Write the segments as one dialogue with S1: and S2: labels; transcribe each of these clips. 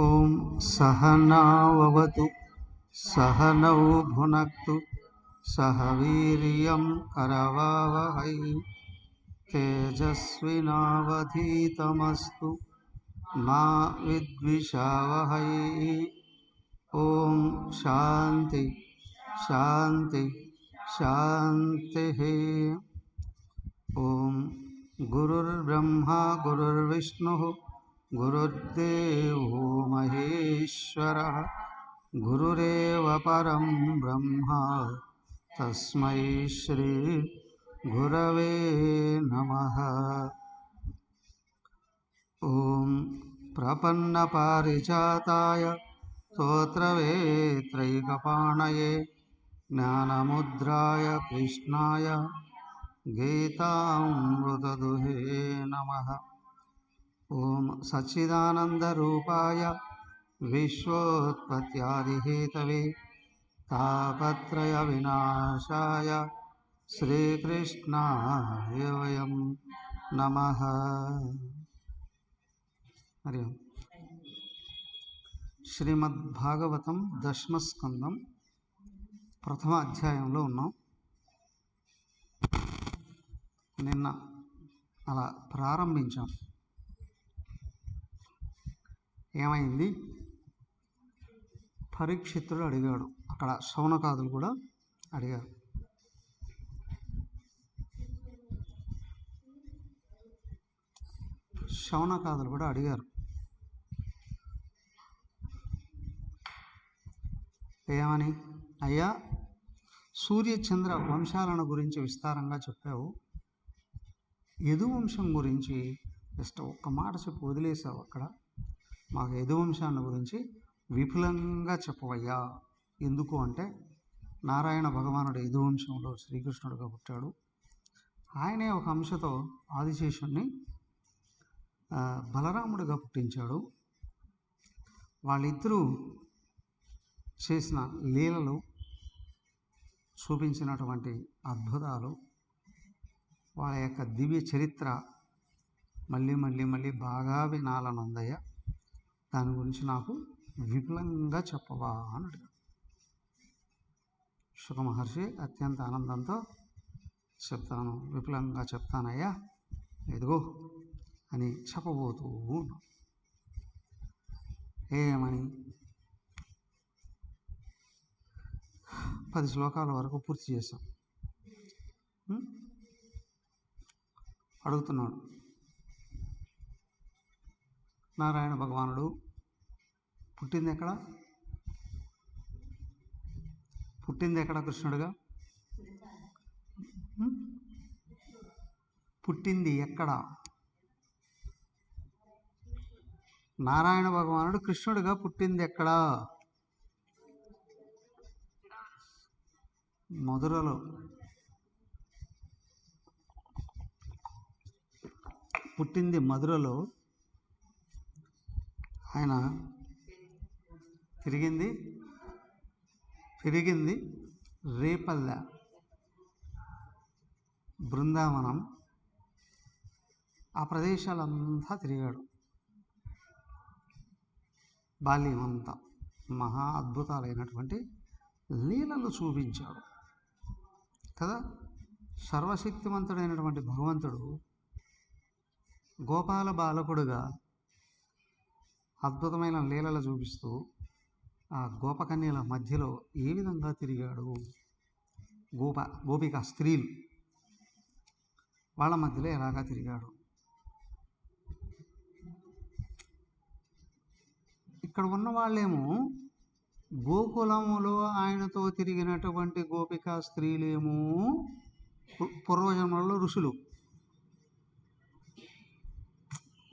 S1: ఓం సహనావతు సహనౌ భునక్తు సహ వీర్యం కరవావహై తేజస్వినావధీతమస్తు మా విద్విషావహై. ఓం శాంతి శాంతి శాంతి. ఓం గురుర్బ్రహ్మా గురుర్విష్ణుః గురుర్దేవో మహేశ్వరః గురురేవ పరం బ్రహ్మ తస్మై శ్రీ గురవే నమః. ఓం ప్రపన్నపారిజాతాయ స్తోత్రవేత్రైకపాణయే జ్ఞానముద్రాయ కృష్ణాయ గీతామృతదుహే నమః. ఓం సచ్చిదానందరూపాయ విశ్వోత్పత్యాదిహేతవే తాపత్రయ వినాశాయ శ్రీకృష్ణాయ వయం నమః. హరి ఓం. శ్రీమద్భాగవతం దశమస్కందం ప్రథమ అధ్యాయంలో ఉన్నాం. నిన్న అలా ప్రారంభించాం. ఏమైంది? పరీక్షిత్తుడు అడిగాడు, అక్కడ శౌనకాదులు కూడా అడిగారు. శౌనకాదులు కూడా అడిగారు, ఏమని? అయ్యా, సూర్యచంద్ర వంశాలను గురించి విస్తారంగా చెప్పావు, యదువంశం గురించి జస్ట్ ఒక్క మాట చెప్పి వదిలేసావు. అక్కడ మాకు యదువంశాన్ని గురించి విపులంగా చెప్పవయ్యా. ఎందుకు అంటే, నారాయణ భగవానుడు యదువంశంలో శ్రీకృష్ణుడిగా పుట్టాడు. ఆయనే ఒక అంశతో ఆదిశేషుణ్ణి బలరాముడిగా పుట్టించాడు. వాళ్ళిద్దరూ చేసిన లీలలు, చూపించినటువంటి అద్భుతాలు, వాళ్ళ యొక్క దివ్య చరిత్ర మళ్ళీ మళ్ళీ మళ్ళీ బాగా వినాలనుందయ్యా. దాని గురించి నాకు విపులంగా చెప్పవా అని అడిగాడు. శుక మహర్షి అత్యంత ఆనందంతో చెప్తాను, విపులంగా చెప్తానయ్యా, ఎదుగో అని చెప్పబోతూ ఉన్నాం. ఏమని? 10 శ్లోకాల వరకు పూర్తి చేశాం. అడుగుతున్నాడు, నారాయణ భగవానుడు పుట్టింది ఎక్కడ? పుట్టింది ఎక్కడ కృష్ణుడిగా? పుట్టింది ఎక్కడ? నారాయణ భగవానుడు కృష్ణుడిగా పుట్టింది ఎక్కడ? మధురలో. పుట్టింది మధురలో. ఆయన పెరిగింది రేపల్లె, బృందావనం, ఆ ప్రదేశాలంతా తిరిగాడు. బాల్యం అంతా మహా అద్భుతాలైనటువంటి లీలలు చూపించాడు కదా. సర్వశక్తివంతుడైనటువంటి భగవంతుడు గోపాల బాలకుడుగా అద్భుతమైన లీలలు చూపిస్తూ ఆ గోపకన్యల మధ్యలో ఏ విధంగా తిరిగాడు, గోపిక స్త్రీలు వాళ్ళ మధ్యలో ఎలాగా తిరిగాడు. ఇక్కడ ఉన్న వాళ్ళేమో గోకులములో ఆయనతో తిరిగినటువంటి గోపికా స్త్రీలేమో పూర్వజన్మలలో ఋషులు.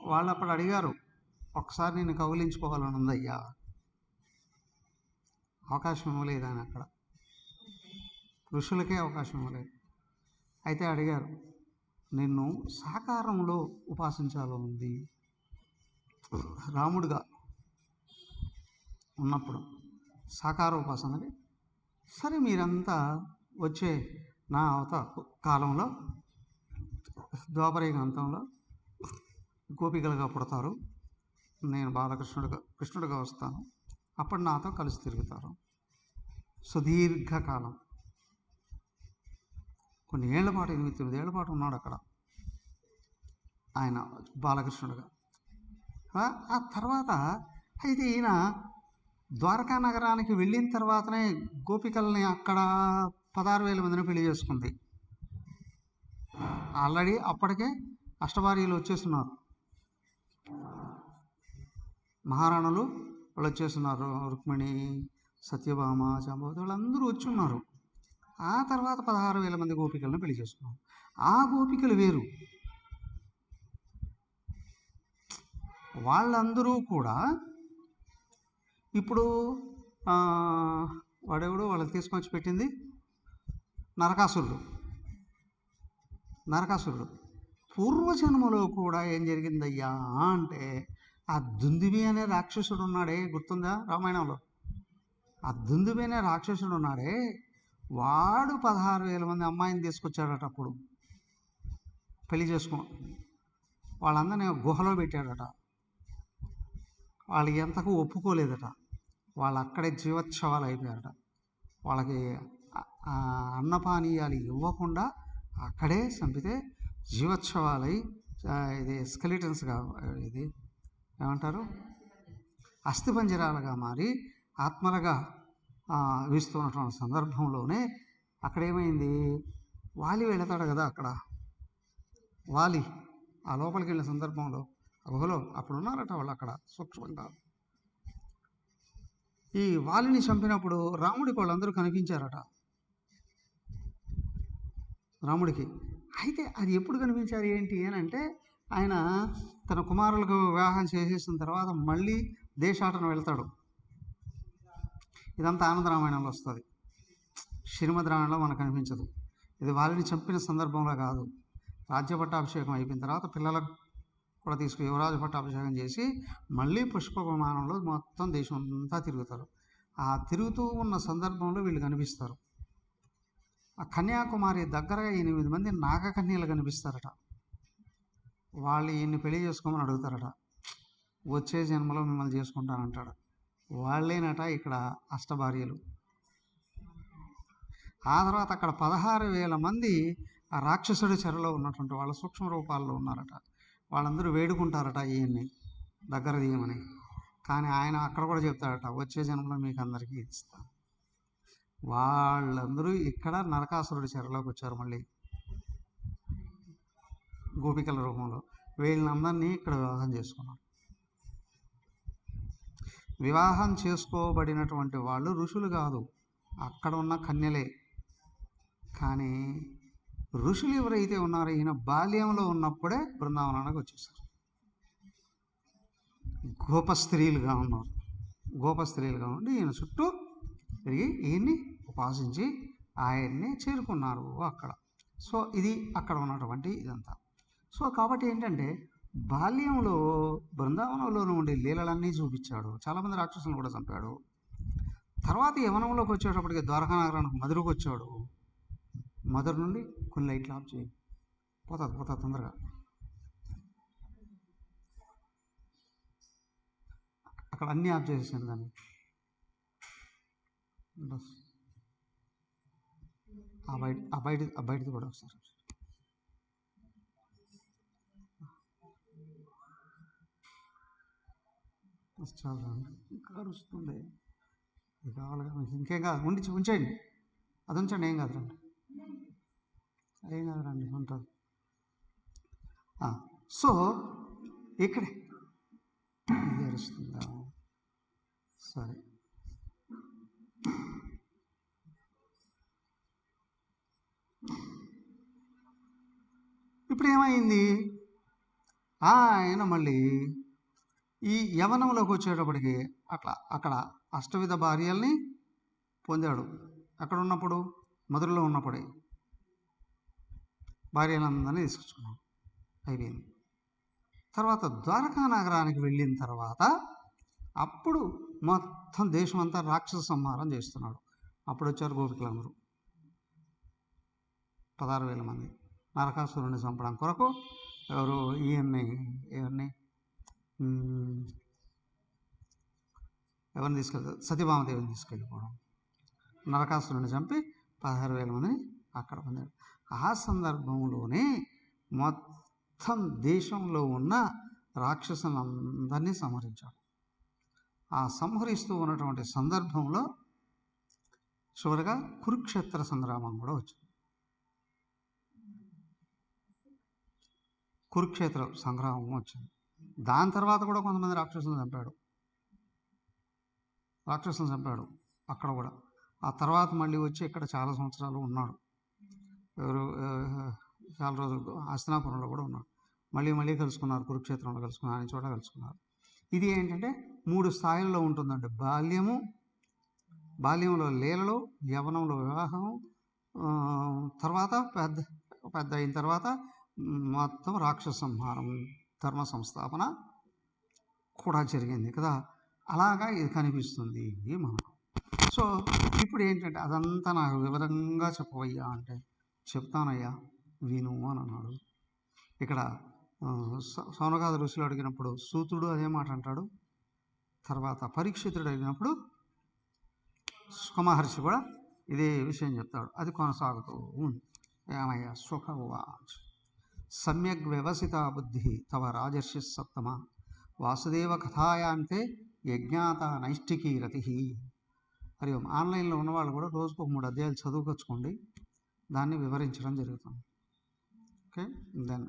S1: వాళ్ళు అప్పుడు అడిగారు, ఒకసారి నేను కౌగిలించుకోవాలని ఉందయ్యా, అవకాశం ఇవ్వలేదు ఆయన అక్కడ, ఋషులకే అవకాశం ఇవ్వలేదు. అయితే అడిగారు, నిన్ను సాకారంలో ఉపాసించాలని ఉంది, రాముడిగా ఉన్నప్పుడు సాకార ఉపాసనకి. సరే మీరంతా వచ్చే నా కాలంలో ద్వాపరయుగ అంతంలో గోపికలుగా పుడతారు, నేను కృష్ణుడిగా వస్తాను, అప్పుడు నాతో కలిసి తిరుగుతారు. సుదీర్ఘకాలం, కొన్ని ఏళ్ల పాటు, 8-9 ఏళ్ల పాటు ఉన్నాడు అక్కడ ఆయన బాలకృష్ణుడిగా. ఆ తర్వాత అయితే ఈయన ద్వారకా నగరానికి వెళ్ళిన తర్వాతనే గోపికల్ని అక్కడ 16,000 మందిని పెళ్లి చేసుకుంది. ఆల్రెడీ అప్పటికే అష్టభార్యలు వచ్చేస్తున్నారు, మహారాణులు వాళ్ళు వచ్చేస్తున్నారు, రుక్మిణి, సత్యభామ, జాంబవతి వాళ్ళందరూ వచ్చి ఉన్నారు. ఆ తర్వాత 16,000 మంది గోపికలను పెళ్లి చేసుకున్నారు. ఆ గోపికలు వేరు, వాళ్ళందరూ కూడా ఇప్పుడు వాడెవడో వాళ్ళకి తీసుకొచ్చి పెట్టింది నరకాసురుడు. పూర్వజన్మలో కూడా ఏం జరిగిందయ్యా అంటే, ఆ దుందుబి అనే రాక్షసుడు ఉన్నాడే, గుర్తుందా రామాయణంలో? ఆ దుందుబి అనే రాక్షసుడు ఉన్నాడే, వాడు 16,000 మంది అమ్మాయిని తీసుకొచ్చాడట. అప్పుడు పెళ్లి చేసుకో, వాళ్ళందరినీ గుహలో పెట్టాడట. వాళ్ళకి ఎంతకు ఒప్పుకోలేదట, వాళ్ళు అక్కడే జీవోత్సవాలు అయిపోయారట. వాళ్ళకి అన్నపానీయాలు ఇవ్వకుండా అక్కడే చంపితే జీవోత్సవాలై, ఇది స్కెలిటన్స్గా, ఇది ఏమంటారు, అస్థిపంజరాలుగా మారి ఆత్మలుగా వీస్తున్నటువంటి సందర్భంలోనే అక్కడేమైంది, వాలి వెళతాడు కదా, అక్కడ వాలి ఆ లోపలికి వెళ్ళిన సందర్భంలో గుహలో అప్పుడు ఉన్నారట వాళ్ళు అక్కడ సూక్ష్మంగా. ఈ వాలిని చంపినప్పుడు రాముడికి వాళ్ళందరూ కనిపించారట, రాముడికి. అయితే అది ఎప్పుడు కనిపించారు ఏంటి అని అంటే, ఆయన తన కుమారులకు వివాహం చేసేసిన తర్వాత మళ్ళీ దేశాటన వెళ్తాడు. ఇదంతా ఆనంద రామాయణంలో వస్తుంది, శ్రీమద్ రామాయణంలో మనకు కనిపించదు. ఇది వాలిని చంపిన సందర్భంలో కాదు, రాజ్య పట్టాభిషేకం అయిపోయిన తర్వాత పిల్లలకు కూడా తీసుకుని యువరాజు పట్టాభిషేకం చేసి మళ్ళీ పుష్ప విమానంలో మొత్తం దేశం అంతా తిరుగుతారు. ఆ తిరుగుతూ ఉన్న సందర్భంలో వీళ్ళు కనిపిస్తారు. ఆ కన్యాకుమారి దగ్గరగా 8 మంది నాగకన్యలు కనిపిస్తారట. వాళ్ళు ఈయన్ని పెళ్లి చేసుకోమని అడుగుతారట. వచ్చే జన్మలో మిమ్మల్ని చేసుకుంటానంటాడు. వాళ్ళేనట ఇక్కడ అష్టభార్యలు. ఆ తర్వాత అక్కడ 16,000 మంది ఆ రాక్షసుడి చెరలో ఉన్నటువంటి వాళ్ళ సూక్ష్మ రూపాల్లో ఉన్నారట. వాళ్ళందరూ వేడుకుంటారట ఈయన్ని దగ్గర తీయమని. కానీ ఆయన అక్కడ కూడా చెప్తాడట, వచ్చే జన్మలో మీకు అందరికీ ఇస్తాను. వాళ్ళందరూ ఇక్కడ నరకాసురుడి చెరలోకి వచ్చారు మళ్ళీ గోపికల రూపంలో. వీళ్ళందరినీ ఇక్కడ వివాహం చేసుకున్నారు. వివాహం చేసుకోబడినటువంటి వాళ్ళు ఋషులు కాదు, అక్కడ ఉన్న కన్యలే. కానీ ఋషులు ఎవరైతే ఉన్నారో ఈయన బాల్యంలో ఉన్నప్పుడే బృందావనానికి వచ్చేసారు. గోపస్త్రీలుగా ఉండి ఈయన చుట్టూ తిరిగి ఈయన్ని ఉపాసించి ఆయన్ని చేరుకున్నారు అక్కడ. సో ఇది అక్కడ ఉన్నటువంటి ఇదంతా. సో కాబట్టి ఏంటంటే, బాల్యంలో బృందావనంలోనూ ఉండే లీలలన్నీ చూపించాడు. చాలామంది రాక్షసులను కూడా చంపాడు. తర్వాత యవనంలోకి వచ్చేటప్పటికి ద్వారకా నగరానికి మధురకు వచ్చాడు. మధుర నుండి కొన్ని లైట్లు ఆఫ్ చేయి, పోతా తొందరగా. అక్కడ అన్నీ ఆఫ్ చేసేసాను దాన్ని. బస్ ఆ బయటది కూడా ఒకసారి. చాలా ఇంకా వస్తుంది, ఇది కావాలిగా, ఇంకేం కాదు, ఉంచేయండి, అది ఉంచండి, ఏం కాదు రండి ఉంటుంది. సో ఇక్కడే ఇది అరుస్తుందా? సరే. ఇప్పుడు ఏమైంది? ఆయన మళ్ళీ ఈ యవనంలోకి వచ్చేటప్పటికి అక్కడ అష్టవిధ భార్యల్ని పొందాడు. అక్కడ ఉన్నప్పుడు మధురలో ఉన్నప్పుడే భార్యలందరినీ తీసుకొచ్చుకున్నాడు. అయిపోయింది. తర్వాత ద్వారకా నగరానికి వెళ్ళిన తర్వాత అప్పుడు మొత్తం దేశం అంతా రాక్షస సంహారం చేస్తున్నాడు. అప్పుడు వచ్చారు గోపికలందరూ 16,000 మంది నరకాసురుని చంపడం కొరకు. ఎవరు? ఎవరిని తీసుకెళ్తారు? సత్యభామదేవిని తీసుకెళ్ళిపోవడం, నరకాసురుని చంపి 16,000 మందిని అక్కడ పొందాడు. ఆ సందర్భంలోనే మొత్తం దేశంలో ఉన్న రాక్షసులందరినీ సంహరించాడు. ఆ సంహరిస్తూ ఉన్నటువంటి సందర్భంలో చివరిగా కురుక్షేత్ర సంగ్రామం కూడా వచ్చింది. కురుక్షేత్ర సంగ్రామం వచ్చింది. దాని తర్వాత కూడా కొంతమంది రాక్షసులను చంపాడు అక్కడ కూడా. ఆ తర్వాత మళ్ళీ వచ్చి ఇక్కడ చాలా సంవత్సరాలు ఉన్నాడు. ఎవరు? చాలా రోజులు హస్తినాపురంలో కూడా ఉన్నాడు. మళ్ళీ కలుసుకున్నారు, కురుక్షేత్రంలో కలుసుకున్నారు, అన్ని చోట కలుసుకున్నారు. ఇది ఏంటంటే 3 స్థాయిల్లో ఉంటుందండి. బాల్యంలో లీలలు, యవనంలో వివాహం, తర్వాత పెద్ద అయిన తర్వాత మొత్తం రాక్షస సంహారం, ధర్మ సంస్థాపన కూడా జరిగింది కదా. అలాగా ఇది కనిపిస్తుంది మనకు. సో ఇప్పుడు ఏంటంటే అదంతా నాకు వివరంగా చెప్పవయ్యా అంటే, చెప్తానయ్యా విను అని అన్నాడు. ఇక్కడ సౌనకాద ఋషులు అడిగినప్పుడు సూతుడు అదే మాట అంటాడు. తర్వాత పరీక్షితుడు అడిగినప్పుడు సుఖమహర్షి కూడా ఇదే విషయం చెప్తాడు. అది కొనసాగుతూ ఉంది. ఏమయ్యా? సుఖవాచ్ సమ్యగ్ వ్యవసిత బుద్ధి తవ రాజర్షి సప్తమ వాసుదేవ కథాయాంతే యజ్ఞాత నైష్టికీ రతి. హరి ఓం. ఆన్లైన్లో ఉన్నవాళ్ళు కూడా రోజుకు 3 అధ్యాయాలు చదువుకొచ్చుకోండి. దాన్ని వివరించడం జరుగుతుంది. ఓకే. దెన్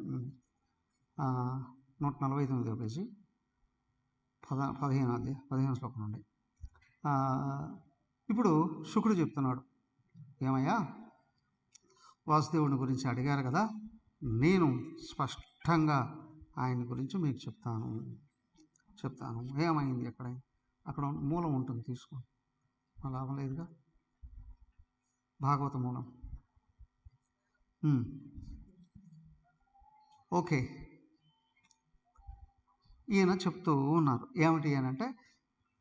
S1: 149వ పేజీ 15 శ్లోకం నుండి ఇప్పుడు శుకుడు చెప్తున్నాడు. ఏమయ్యా? వాసుదేవుని గురించి అడిగారు కదా, నేను స్పష్టంగా ఆయన గురించి మీకు చెప్తాను. ఏమైంది? అక్కడ మూలం ఉంటుంది, తీసుకో. లాభం లేదుగా. భాగవత మూలం. ఓకే. ఈయన చెప్తూ ఉన్నారు. ఏమిటి అని అంటే,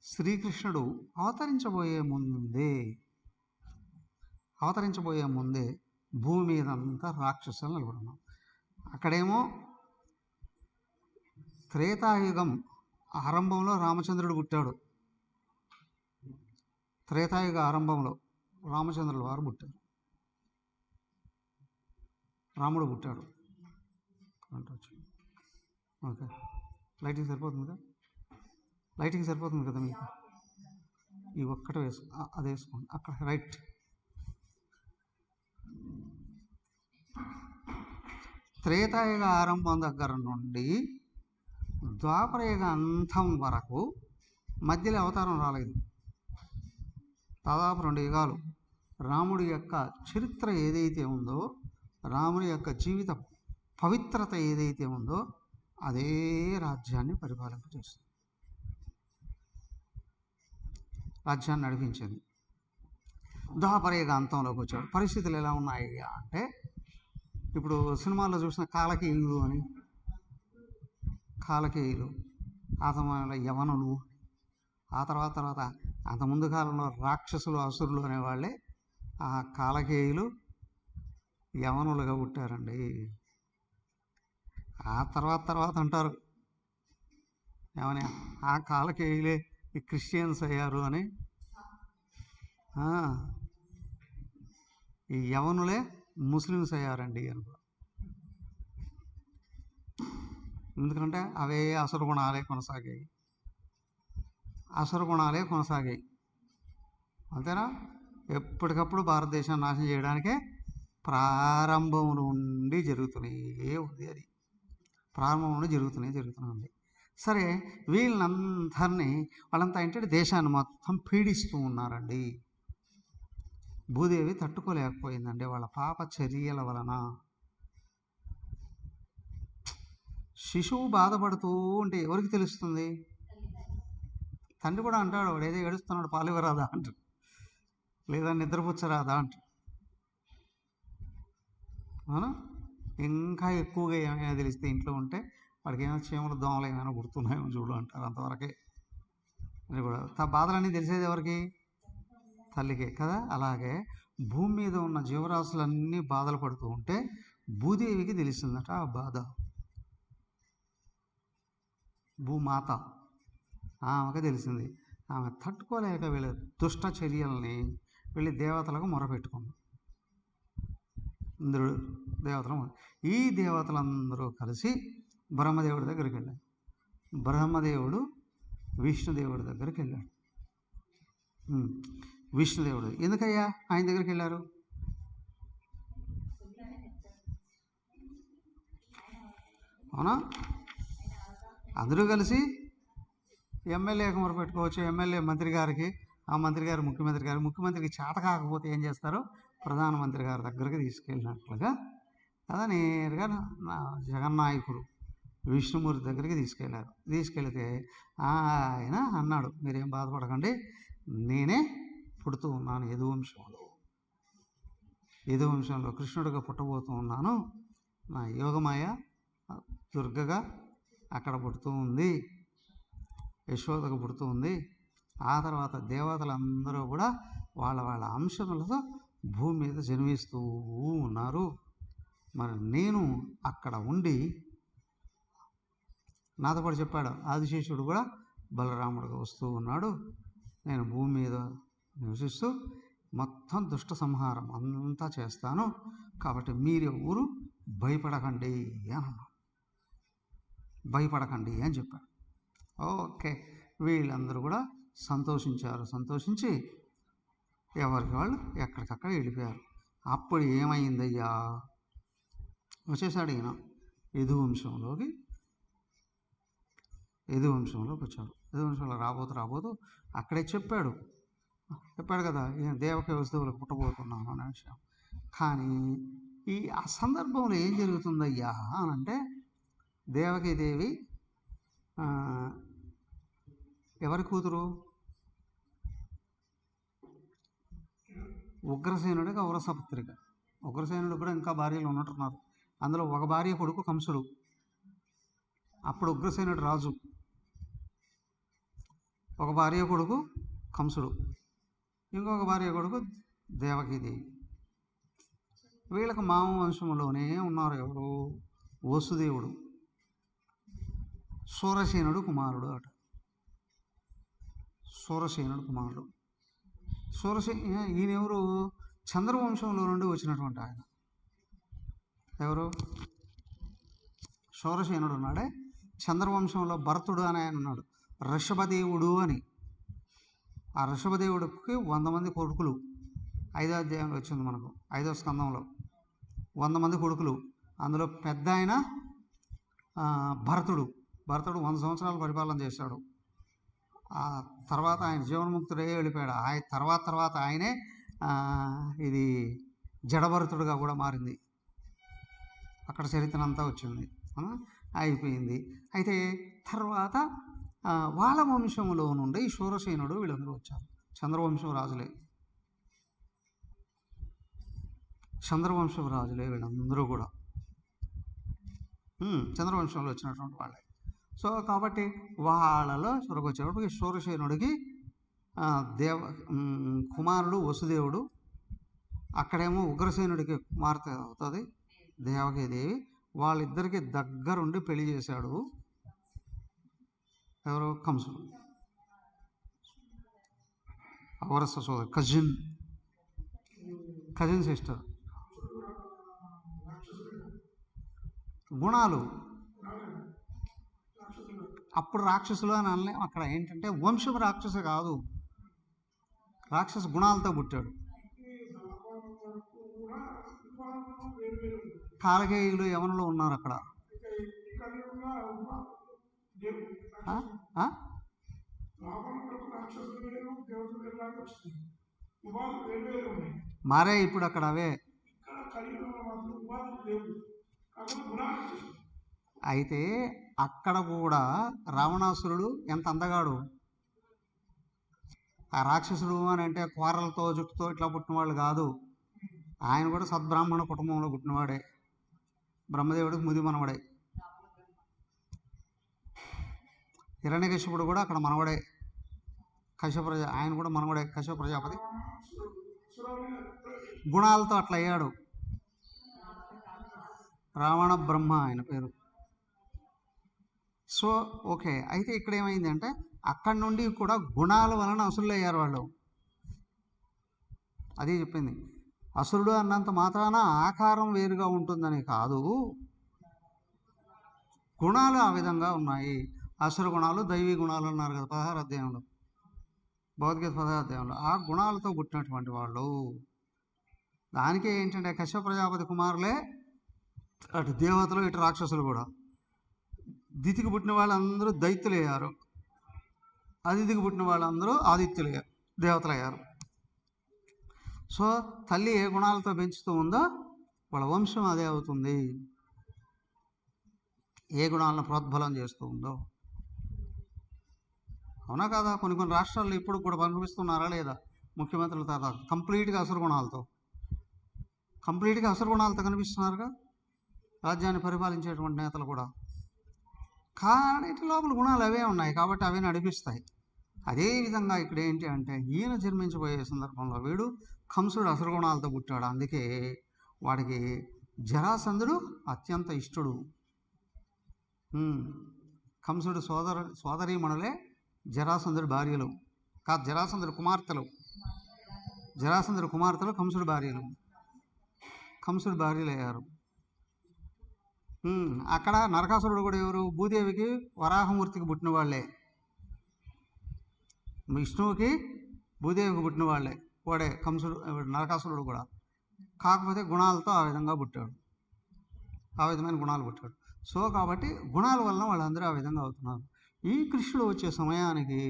S1: శ్రీకృష్ణుడు అవతరించబోయే ముందే భూమి మీదంతా రాక్షసులు నిలబడున్నాం. అక్కడేమో త్రేతాయుగం ఆరంభంలో రామచంద్రుడు పుట్టాడు. త్రేతాయుగ ఆరంభంలో రామచంద్రుల వారు పుట్టారు. రాముడు పుట్టాడు. ఓకే. లైటింగ్ సరిపోతుంది కదా మీకు? ఈ ఒక్కటే అది వేసుకోండి అక్కడ. రైట్. త్రేతాయుగ ఆరంభం దగ్గర నుండి ద్వాపరయుగ అంతం వరకు మధ్యలో అవతారం రాలేదు. దాదాపు 2 యుగాలు. రాముడి యొక్క చరిత్ర ఏదైతే ఉందో, రాముడి యొక్క జీవిత పవిత్రత ఏదైతే ఉందో, అదే రాజ్యాన్ని పరిపాలింపజేస్తుంది, రాజ్యాన్ని నడిపించింది. ద్వాపరయుగ అంతంలోకి వచ్చాడు. పరిస్థితులు ఎలా ఉన్నాయి అంటే, ఇప్పుడు సినిమాల్లో చూసిన కాలకేయులు ఆ సమయంలో యవనులు, ఆ తర్వాత అంత ముందు కాలంలో రాక్షసులు, అసురులు అనేవాళ్ళే ఆ కాలకేయులు యవనులుగా పుట్టారండి. ఆ తర్వాత అంటారు ఏమని, ఆ కాలకేయులే ఈ క్రిస్టియన్స్ అయ్యారు అని. ఈ యవనులే ముస్లిమ్స్ అయ్యారండి అనుకో. ఎందుకంటే అవే అసుర గుణాలే కొనసాగాయి. అంతేనా? ఎప్పటికప్పుడు భారతదేశాన్ని నాశనం చేయడానికే ప్రారంభం నుండి జరుగుతూనే ఉంది. అది ప్రారంభం నుండి జరుగుతూనే ఉంది. సరే, వాళ్ళంతా ఏంటంటే దేశాన్ని మొత్తం పీడిస్తూ ఉన్నారండి. భూదేవి తట్టుకోలేకపోయిందండి వాళ్ళ పాప చర్యల వలన. శిశువు బాధపడుతూ ఉంటే ఎవరికి తెలుస్తుంది? తండ్రి కూడా అంటాడు, వాడు ఏదో ఏడుస్తున్నాడు, పాలు ఇవ్వరాదా అంటాడు, లేదా నిద్రపుచ్చరాదా అంటాడు. అవునా? ఇంకా ఎక్కువగా ఏమైనా తెలిస్తే ఇంట్లో ఉంటే వాడికి ఏమైనా చీమలు దోమలు ఏమైనా గుర్తున్నాయేమో చూడు అంటారు. అంతవరకే. అది కూడా బాధలన్నీ తెలిసేది ఎవరికి? తల్లికే కదా. అలాగే భూమి మీద ఉన్న జీవరాశులన్నీ బాధలు పడుతూ ఉంటే భూదేవికి తెలిసిందట ఆ బాధ. భూమాత ఆమెకు తెలిసింది. ఆమె తట్టుకోలేక వీళ్ళ దుష్ట చర్యల్ని వీళ్ళ దేవతలకు మొరపెట్టుకుంది. ఇంద్రుడు దేవతలు, ఈ దేవతలందరూ కలిసి బ్రహ్మదేవుడి దగ్గరికి వెళ్ళారు. బ్రహ్మదేవుడు విష్ణుదేవుడి దగ్గరికి వెళ్ళాడు. విష్ణుదేవుడు ఎందుకయ్యా ఆయన దగ్గరికి వెళ్ళారు? అవునా? అందరూ కలిసి ఎమ్మెల్యేకి మొరపెట్టుకోవచ్చు. ఎమ్మెల్యే మంత్రి గారికి, ఆ మంత్రి గారు ముఖ్యమంత్రికి చేత కాకపోతే ఏం చేస్తారు? ప్రధానమంత్రి గారి దగ్గరికి తీసుకెళ్ళినట్లుగా కదా నేరుగా జగన్నాయకుడు విష్ణుమూర్తి దగ్గరికి తీసుకెళ్ళారు. తీసుకెళ్తే ఆయన అన్నాడు, మీరేం బాధపడకండి, నేనే పుడుతూ ఉన్నాను యదువంశంలో కృష్ణుడిగా పుట్టబోతూ ఉన్నాను. నా యోగమాయ దుర్గగా అక్కడ పుడుతూ ఉంది, యశోదకు పుడుతూ ఉంది. ఆ తర్వాత దేవతలందరూ కూడా వాళ్ళ వాళ్ళ అంశములతో భూమి మీద జన్మిస్తూ ఉన్నారు. మరి నేను అక్కడ ఉండి, నాతో పాటు చెప్పాడు ఆదిశేషుడు కూడా బలరాముడుగా వస్తూ ఉన్నాడు. నేను భూమి మీద నివసిస్తూ మొత్తం దుష్ట సంహారం అంతా చేస్తాను, కాబట్టి మీరెవరు భయపడకండి అన్నాడు. భయపడకండి అని చెప్పాడు. ఓకే, వీళ్ళందరూ కూడా సంతోషించి ఎవరికి వాళ్ళు ఎక్కడికక్కడ వెళ్ళిపోయారు. అప్పుడు ఏమైందయ్యా? వచ్చేసాడు ఈయన యదువంశంలోకి వచ్చాడు. యదువంశంలో రాబోతూ అక్కడే చెప్పాడు కదా, ఈయన దేవకి వస్తువులకు పుట్టబోతున్నాను అనే విషయం. కానీ ఆ సందర్భంలో ఏం జరుగుతుందయ్యా అని అంటే, దేవకీదేవి ఎవరి కూతురు? ఉగ్రసేనుడికి ఔరసపుత్రిక. ఉగ్రసేనుడు కూడా ఇంకా భార్యలు ఉన్నట్టున్నారు. అందులో ఒక భార్య కొడుకు కంసుడు. అప్పుడు ఉగ్రసేనుడు రాజు. ఒక భార్య కొడుకు కంసుడు, ఇంకొక భార్య కొడుకు దేవకీదేవి. వీళ్ళకి మామ వంశంలోనే ఉన్నారు ఎవరు? వసుదేవుడు, సూరసేనుడు కుమారుడు అట. సూరసేనుడు కుమారుడు. ఈయన ఎవరు? చంద్రవంశంలో నుండి వచ్చినటువంటి ఆయన. ఎవరు? సూరసేనుడు ఉన్నాడే, చంద్రవంశంలో భరతుడు అని ఆయన ఉన్నాడు. ఋషభదేవుడు అని. ఆ ఋషభదేవుడికి 100 మంది కొడుకులు. 5వ అధ్యాయంలో వచ్చింది మనకు, 5వ స్కందంలో 100 మంది కొడుకులు. అందులో పెద్ద ఆయన భరతుడు 100 సంవత్సరాలు పరిపాలన చేశాడు. ఆ తర్వాత ఆయన జీవన్ముక్తుడే వెళ్ళిపోయాడు. ఆయన తర్వాత ఆయనే ఇది జడభరతుడుగా కూడా మారింది. అక్కడ చరిత్ర అంతా వచ్చింది, అయిపోయింది. అయితే తర్వాత వాళ్ళ వంశంలో నుండి శూరసేనుడు వీళ్ళందరూ వచ్చారు. చంద్రవంశం రాజులే వీళ్ళందరూ కూడా చంద్రవంశంలో వచ్చినటువంటి వాళ్ళే. సో కాబట్టి వాళ్ళలో వచ్చేటప్పుడు శూరసేనుడికి కుమారుడు వసుదేవుడు, అక్కడేమో ఉగ్రసేనుడికి కుమార్తె అవుతుంది దేవకీదేవి. వాళ్ళిద్దరికి దగ్గరుండి పెళ్లి చేశాడు ఎవరు? కంసుడు. ఔరస సోదరు, కజిన్ సిస్టర్. గుణాలు అప్పుడు రాక్షసులు అని అనలేం. అక్కడ ఏంటంటే వంశం రాక్షసు కాదు, రాక్షస గుణాలతో పుట్టాడు. కాలకేయులు యవనులు ఉన్నారు అక్కడ. మారే ఇప్పుడు అక్కడ అవే. అయితే అక్కడ కూడా రావణాసురుడు ఎంత అందగాడు. ఆ రాక్షసుడు అని అంటే కూరలతో జుట్టుతో ఇట్లా పుట్టినవాళ్ళు కాదు. ఆయన కూడా సద్బ్రాహ్మణ కుటుంబంలో పుట్టినవాడే, బ్రహ్మదేవుడికి ముది మనవడే. హిరణ్యకశిపుడు కూడా అక్కడ మనవడే, ఆయన కూడా మనవడే, కశ్యప ప్రజాపతి. గుణాలతో అట్లా అయ్యాడు. రావణ బ్రహ్మ ఆయన పేరు. సో ఓకే, అయితే ఇక్కడ ఏమైందంటే అక్కడి నుండి కూడా గుణాల వలన అసురులు అయ్యారు వాళ్ళు. అదే చెప్పింది. అసురుడు అన్నంత మాత్రాన ఆకారం వేరుగా ఉంటుందని కాదు, గుణాలు ఆ విధంగా ఉన్నాయి. అసుర గుణాలు, దైవీ గుణాలు అన్నారు కదా 16వ అధ్యాయంలో, భగవద్గీత 16వ అధ్యాయంలో. ఆ గుణాలతో పుట్టినటువంటి వాళ్ళు. దానికే ఏంటంటే కశ్యప ప్రజాపతి కుమారులే అటు దేవతలు ఇటు రాక్షసులు కూడా. దితికి పుట్టిన వాళ్ళందరూ దైత్యులయ్యారు, అదితికి పుట్టిన వాళ్ళందరూ ఆదిత్యులయ్యారు, దేవతలయ్యారు. సో తల్లి ఏ గుణాలతో పెంచుతూ ఉందో వాళ్ళ వంశం అదే అవుతుంది, ఏ గుణాలను ప్రోద్బలం చేస్తూ ఉందో. అవునా కదా? కొన్ని రాష్ట్రాల్లో ఇప్పుడు కూడా పంపిస్తున్నారా లేదా ముఖ్యమంత్రుల తర్వాత కంప్లీట్గా అసుర గుణాలతో కనిపిస్తున్నారుగా రాజ్యాన్ని పరిపాలించేటువంటి నేతలు కూడా. కానీ లోపల గుణాలు అవే ఉన్నాయి కాబట్టి అవే నడిపిస్తాయి. అదేవిధంగా ఇక్కడ ఏంటి అంటే ఈయన జన్మించబోయే సందర్భంలో వీడు కంసుడు అసుర గుణాలతో పుట్టాడు. అందుకే వాడికి జరాసంధుడు అత్యంత ఇష్టడు. కంసుడు సోదరీమణులే జరాసంధుడి భార్యలు కాదు, జరాసంధుడి కుమార్తెలు కంసుడి భార్యలు, కంసుడి భార్యలు అయ్యారు. అక్కడ నరకాసురుడు కూడా ఎవరు? భూదేవికి వరాహమూర్తికి పుట్టిన వాళ్ళే, విష్ణువుకి భూదేవికి పుట్టిన వాళ్ళే. వాడే కంసుడు, నరకాసురుడు కూడా. కాకపోతే గుణాలతో ఆ విధంగా పుట్టాడు, ఆ విధమైన గుణాలు పుట్టాడు. సో కాబట్టి గుణాల వలన వాళ్ళందరూ ఆ విధంగా అవుతున్నారు. ఈ కృష్ణుడు వచ్చే సమయానికి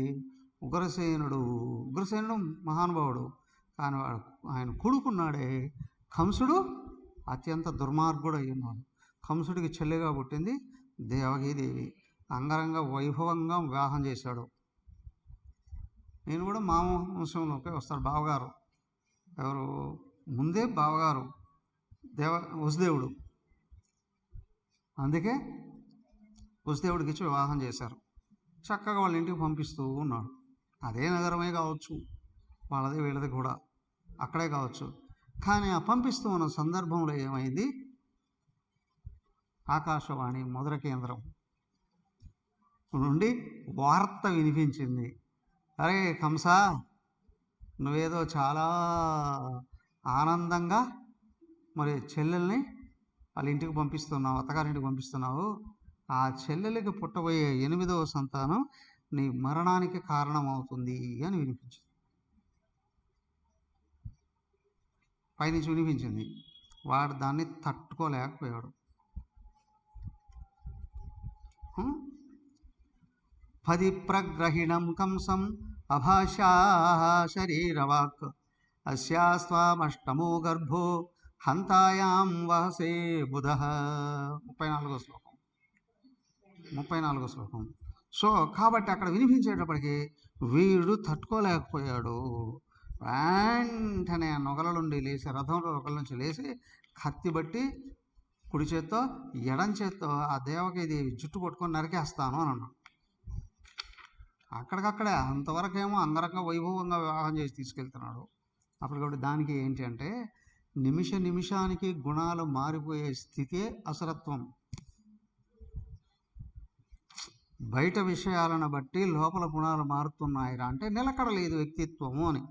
S1: ఉగ్రసేనుడు మహానుభావుడు, కానీ ఆయన కొడుకున్నాడే కంసుడు అత్యంత దుర్మార్గుడు అయ్యున్నాడు. కంసుడికి చెల్లిగా పుట్టింది దేవకీదేవి. అంగరంగ వైభవంగా వివాహం చేశాడు. నేను కూడా మా వంశంలోకి వస్తాడు బావగారు. ఎవరు? ముందే బావగారు వసుదేవుడు. అందుకే వసుదేవుడికి ఇచ్చి వివాహం చేశారు. చక్కగా వాళ్ళ ఇంటికి పంపిస్తూ ఉన్నాడు. అదే నగరమే కావచ్చు, వాళ్ళది వీళ్ళది కూడా అక్కడే కావచ్చు. కానీ ఆ పంపిస్తూ ఉన్న సందర్భంలో ఏమైంది? ఆకాశవాణి మధుర కేంద్రం నుండి వార్త వినిపించింది. అరే కంస, నువ్వేదో చాలా ఆనందంగా మరి చెల్లెల్ని వాళ్ళ ఇంటికి పంపిస్తున్నావు, అత్తగారింటికి పంపిస్తున్నావు. ఆ చెల్లెలకి పుట్టబోయే 8వ సంతానం నీ మరణానికి కారణమవుతుంది అని వినిపించింది. పైనుంచి వినిపించింది. వాడు దాన్ని తట్టుకోలేకపోయాడు. పది ప్రగ్రహిణం కంసం అభాషా శరీరవాక్ అస్యాస్వామష్టమో గర్భో హంతాయాం వహసే బుధ. 34వ శ్లోకం. సో కాబట్టి అక్కడ వినిపించేటప్పటికి వీడు తట్టుకోలేకపోయాడు. వెంటనే నొగల నుండి లేచి, రథంలో నొగల నుంచి లేచి కత్తి బట్టి కుడి చేత్తో ఎడం చేత్తో ఆ దేవకీదేవి జుట్టు పట్టుకొని నరికేస్తాను అని అన్నాడు. అక్కడికక్కడే అంతవరకేమో అంగరంగ వైభవంగా వివాహం చేసి తీసుకెళ్తున్నాడు. అప్పటికప్పుడు దానికి ఏంటి అంటే నిమిషానికి గుణాలు మారిపోయే స్థితే అసురత్వం. బయట విషయాలను బట్టి లోపల గుణాలు మారుతున్నాయిరా అంటే నిలకడలేదు వ్యక్తిత్వము అని.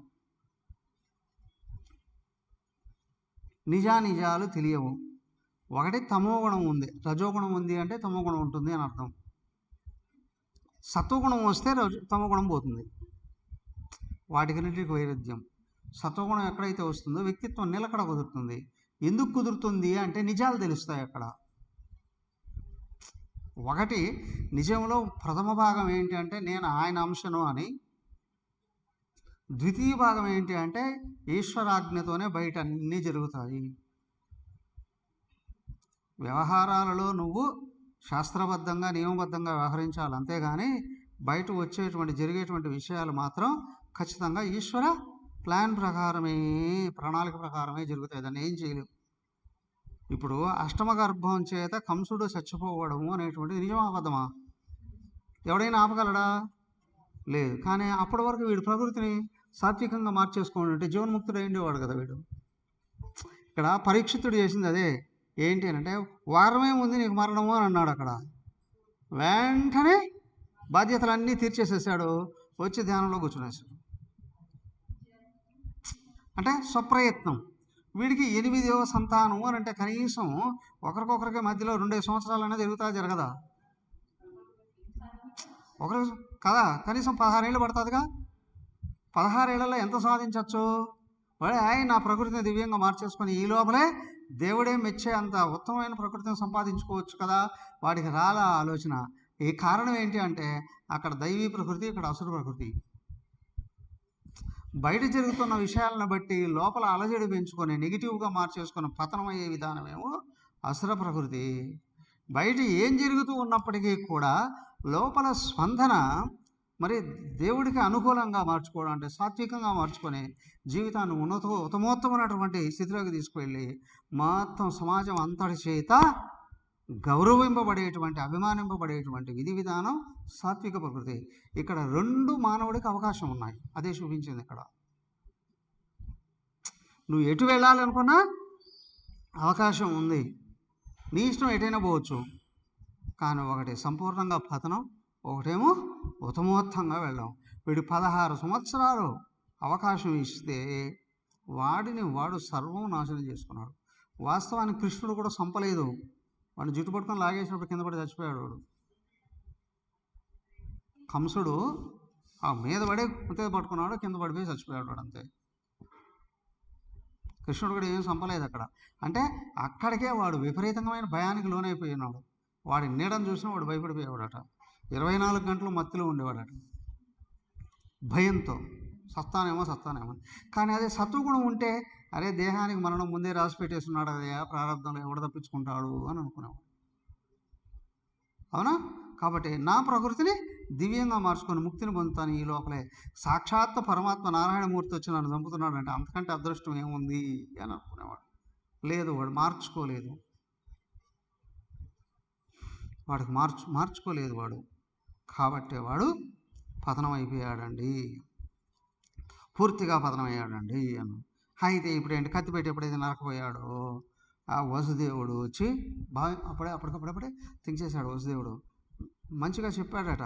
S1: నిజాలు తెలియవు. ఒకటి తమోగుణం ఉంది, రజోగుణం ఉంది అంటే తమోగుణం ఉంటుంది అని అర్థం. సత్వగుణం వస్తే తమోగుణం పోతుంది. వాటికన్నిటికి వైరుధ్యం. సత్వగుణం ఎక్కడైతే వస్తుందో వ్యక్తిత్వం నిలకడ కుదురుతుంది. ఎందుకు కుదురుతుంది అంటే నిజాలు తెలుస్తాయి అక్కడ. ఒకటి నిజంలో ప్రథమ భాగం ఏంటి అంటే నేను ఆయన అంశను అని, ద్వితీయ భాగం ఏంటి అంటే ఈశ్వరాజ్ఞతోనే బయట అన్నీ జరుగుతాయి. వ్యవహారాలలో నువ్వు శాస్త్రబద్ధంగా నియమబద్ధంగా వ్యవహరించాలి, అంతేగాని బయట వచ్చేటువంటి జరిగేటువంటి విషయాలు మాత్రం ఖచ్చితంగా ఈశ్వర ప్లాన్ ప్రకారమే, ప్రణాళిక ప్రకారమే జరుగుతాయి. దాన్ని ఏం చేయలేవు. ఇప్పుడు అష్టమ గర్భం చేత కంసుడు చచ్చిపోవడము అనేటువంటిది నిజమా అబద్ధమా? ఎవడైనా ఆపగలడా? లేదు. కానీ అప్పటి వరకు వీడు ప్రకృతిని సాత్వికంగా మార్చేసుకోండి అంటే జీవన్ముక్తుడు అయ్యేవాడు కదా వీడు. ఇక్కడ పరీక్షితుడు చేసింది అదే. ఏంటి అని అంటే వారమే ఉంది నీకు మరణము అని అన్నాడు. అక్కడ వెంటనే బాధ్యతలన్నీ తీర్చేసేసాడు, వచ్చి ధ్యానంలో కూర్చునేసాడు. అంటే స్వప్రయత్నం. వీడికి 8వ సంతానం అని అంటే కనీసం ఒకరికొకరికి మధ్యలో 2 సంవత్సరాలైనా జరగదా? ఒకరు కదా, కనీసం 16 ఏళ్ళు పడుతుందిగా. 16 ఏళ్లలో ఎంత సాధించవచ్చు? వాడే నా ప్రకృతిని దివ్యంగా మార్చేసుకొని ఈ లోపలే దేవుడే మెచ్చే అంత ఉత్తమమైన ప్రకృతిని సంపాదించుకోవచ్చు కదా. వాడికి రాల ఆలోచన. ఈ కారణం ఏంటి అంటే అక్కడ దైవీ ప్రకృతి, ఇక్కడ అసుర ప్రకృతి. బయట జరుగుతున్న విషయాలను బట్టి లోపల అలజడి పెంచుకొని నెగిటివ్గా మార్చేసుకొని పతనమయ్యే విధానమేమో అసుర ప్రకృతి. బయట ఏం జరుగుతూ ఉన్నప్పటికీ కూడా లోపల స్పందన మరి దేవుడికి అనుకూలంగా మార్చుకోవడం అంటే సాత్వికంగా మార్చుకొని జీవితాన్ని ఉత్తమోత్తమైనటువంటి స్థితిలోకి తీసుకువెళ్ళి మొత్తం సమాజం అంతటి చేత గౌరవింపబడేటువంటి, అభిమానింపబడేటువంటి విధి విధానం సాత్విక ప్రకృతి. ఇక్కడ 2 మానవుడికి అవకాశం ఉన్నాయి, అదే చూపించింది ఇక్కడ. నువ్వు ఎటు వెళ్ళాలనుకున్నా అవకాశం ఉంది, నీ ఇష్టం ఎటైనా పోవచ్చు. కానీ ఒకటి సంపూర్ణంగా పతనం, ఒకటేమో ఉత్తమోత్తంగా వెళ్ళాం. వీడు 16 సంవత్సరాలు అవకాశం ఇస్తే వాడు సర్వం నాశనం చేసుకున్నాడు. వాస్తవానికి కృష్ణుడు కూడా సంపలేదు, వాడిని జుట్టు పట్టుకొని లాగేసినప్పుడు కింద పడి చచ్చిపోయాడు వాడు. కంసుడు ఆ మీద పడే పట్టుకున్నాడు, కింద పడిపోయి చచ్చిపోయాడు వాడు, అంతే. కృష్ణుడు కూడా ఏం సంపలేదు అక్కడ. అంటే అక్కడికే వాడు విపరీతమైన భయానికి లోనైపోయినాడు. వాడి నీడను చూసినా వాడు భయపడిపోయేవాడట. 24 గంటలు మత్తులో ఉండేవాడట భయంతో. సత్తానేమో. కానీ అదే సత్వగుణం ఉంటే అరే దేహానికి మరణం ముందే రాసి పెట్టేస్తున్నాడు, అదే ప్రారంభంలో ఎవడు తప్పించుకుంటాడు అని అనుకునేవాడు. అవునా? కాబట్టి నా ప్రకృతిని దివ్యంగా మార్చుకొని ముక్తిని పొందుతాను ఈ లోపలే. సాక్షాత్ పరమాత్మ నారాయణమూర్తి వచ్చి నన్ను చంపుతున్నాడు అంటే అంతకంటే అదృష్టం ఏముంది అని అనుకునేవాడు. లేదు, వాడు మార్చుకోలేదు. వాడికి మార్చుకోలేదు వాడు. కాబట్టి వాడు పతనం అయిపోయాడండి, పూర్తిగా పతనమయ్యాడండి అని. అయితే ఇప్పుడు ఏంటి, కత్తిపెట్టి ఎప్పుడైతే నరకపోయాడో ఆ వసుదేవుడు వచ్చి అప్పటికప్పుడే థింక్ చేశాడు. వసుదేవుడు మంచిగా చెప్పాడట,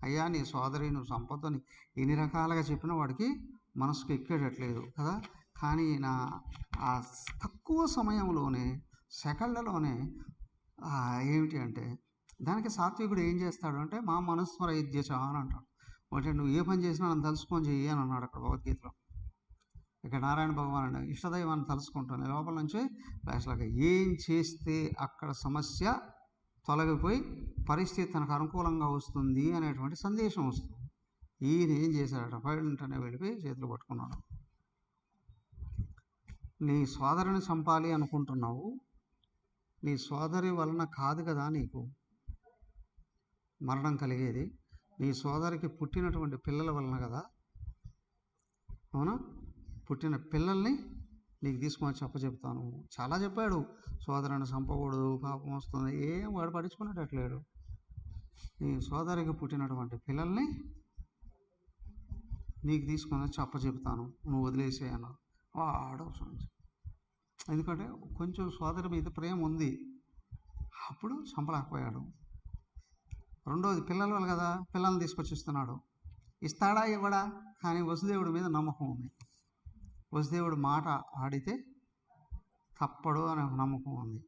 S1: అయ్యా నీ సోదరి నువ్వు సంపదని ఎన్ని రకాలుగా చెప్పినా వాడికి మనసుకు ఎక్కేటట్లేదు కదా. కానీ నా ఆ తక్కువ సమయంలోనే, సెకండ్లలోనే ఏమిటి అంటే దానికి సాత్వికుడు ఏం చేస్తాడు అంటే మా మనస్మర ఇద్యచ అని అంటాడు. అంటే నువ్వు ఏ పని చేసినా నన్ను తలుసుకొని చెయ్యి అని అన్నాడు అక్కడ భగవద్గీతలో. ఇక్కడ నారాయణ భగవాన్ ఇష్టదైవాన్ని తలుసుకుంటాను లోపల నుంచి లాస్ట్లాగా ఏం చేస్తే అక్కడ సమస్య తొలగిపోయి పరిస్థితి తనకు అనుకూలంగా వస్తుంది అనేటువంటి సందేశం వస్తుంది. ఈయన ఏం చేశాడట, వెంటనే వెళ్ళిపోయి చేతులు పట్టుకున్నాడు. నీ సోదరుని చంపాలి అనుకుంటున్నావు, నీ సోదరి వలన కాదు కదా నీకు మరణం కలిగేది, నీ సోదరికి పుట్టినటువంటి పిల్లల వలన కదా. అవునా? పుట్టిన పిల్లల్ని నీకు తీసుకొని చెప్పచెప్తాను. చాలా చెప్పాడు, సోదరుని చంపకూడదు, పాపం వస్తుంది, ఏం వాడు పట్టించుకునేటట్లేడు. నీ సోదరికి పుట్టినటువంటి పిల్లల్ని నీకు తీసుకొని చెప్పచెప్తాను, నువ్వు వదిలేసేయను. వాడు ఎందుకంటే కొంచెం సోదరి మీద ప్రేమ ఉంది, అప్పుడు చంపలేకపోయాడు. రెండోది పిల్లల వల్ల కదా, పిల్లల్ని తీసుకొచ్చి ఇస్తున్నాడు. ఇస్తాడా ఇవ్వడా, కానీ వసుదేవుడి మీద నమ్మకం ఉంది. వసుదేవుడు మాట ఆడితే తప్పడు అనే నమ్మకం ఉంది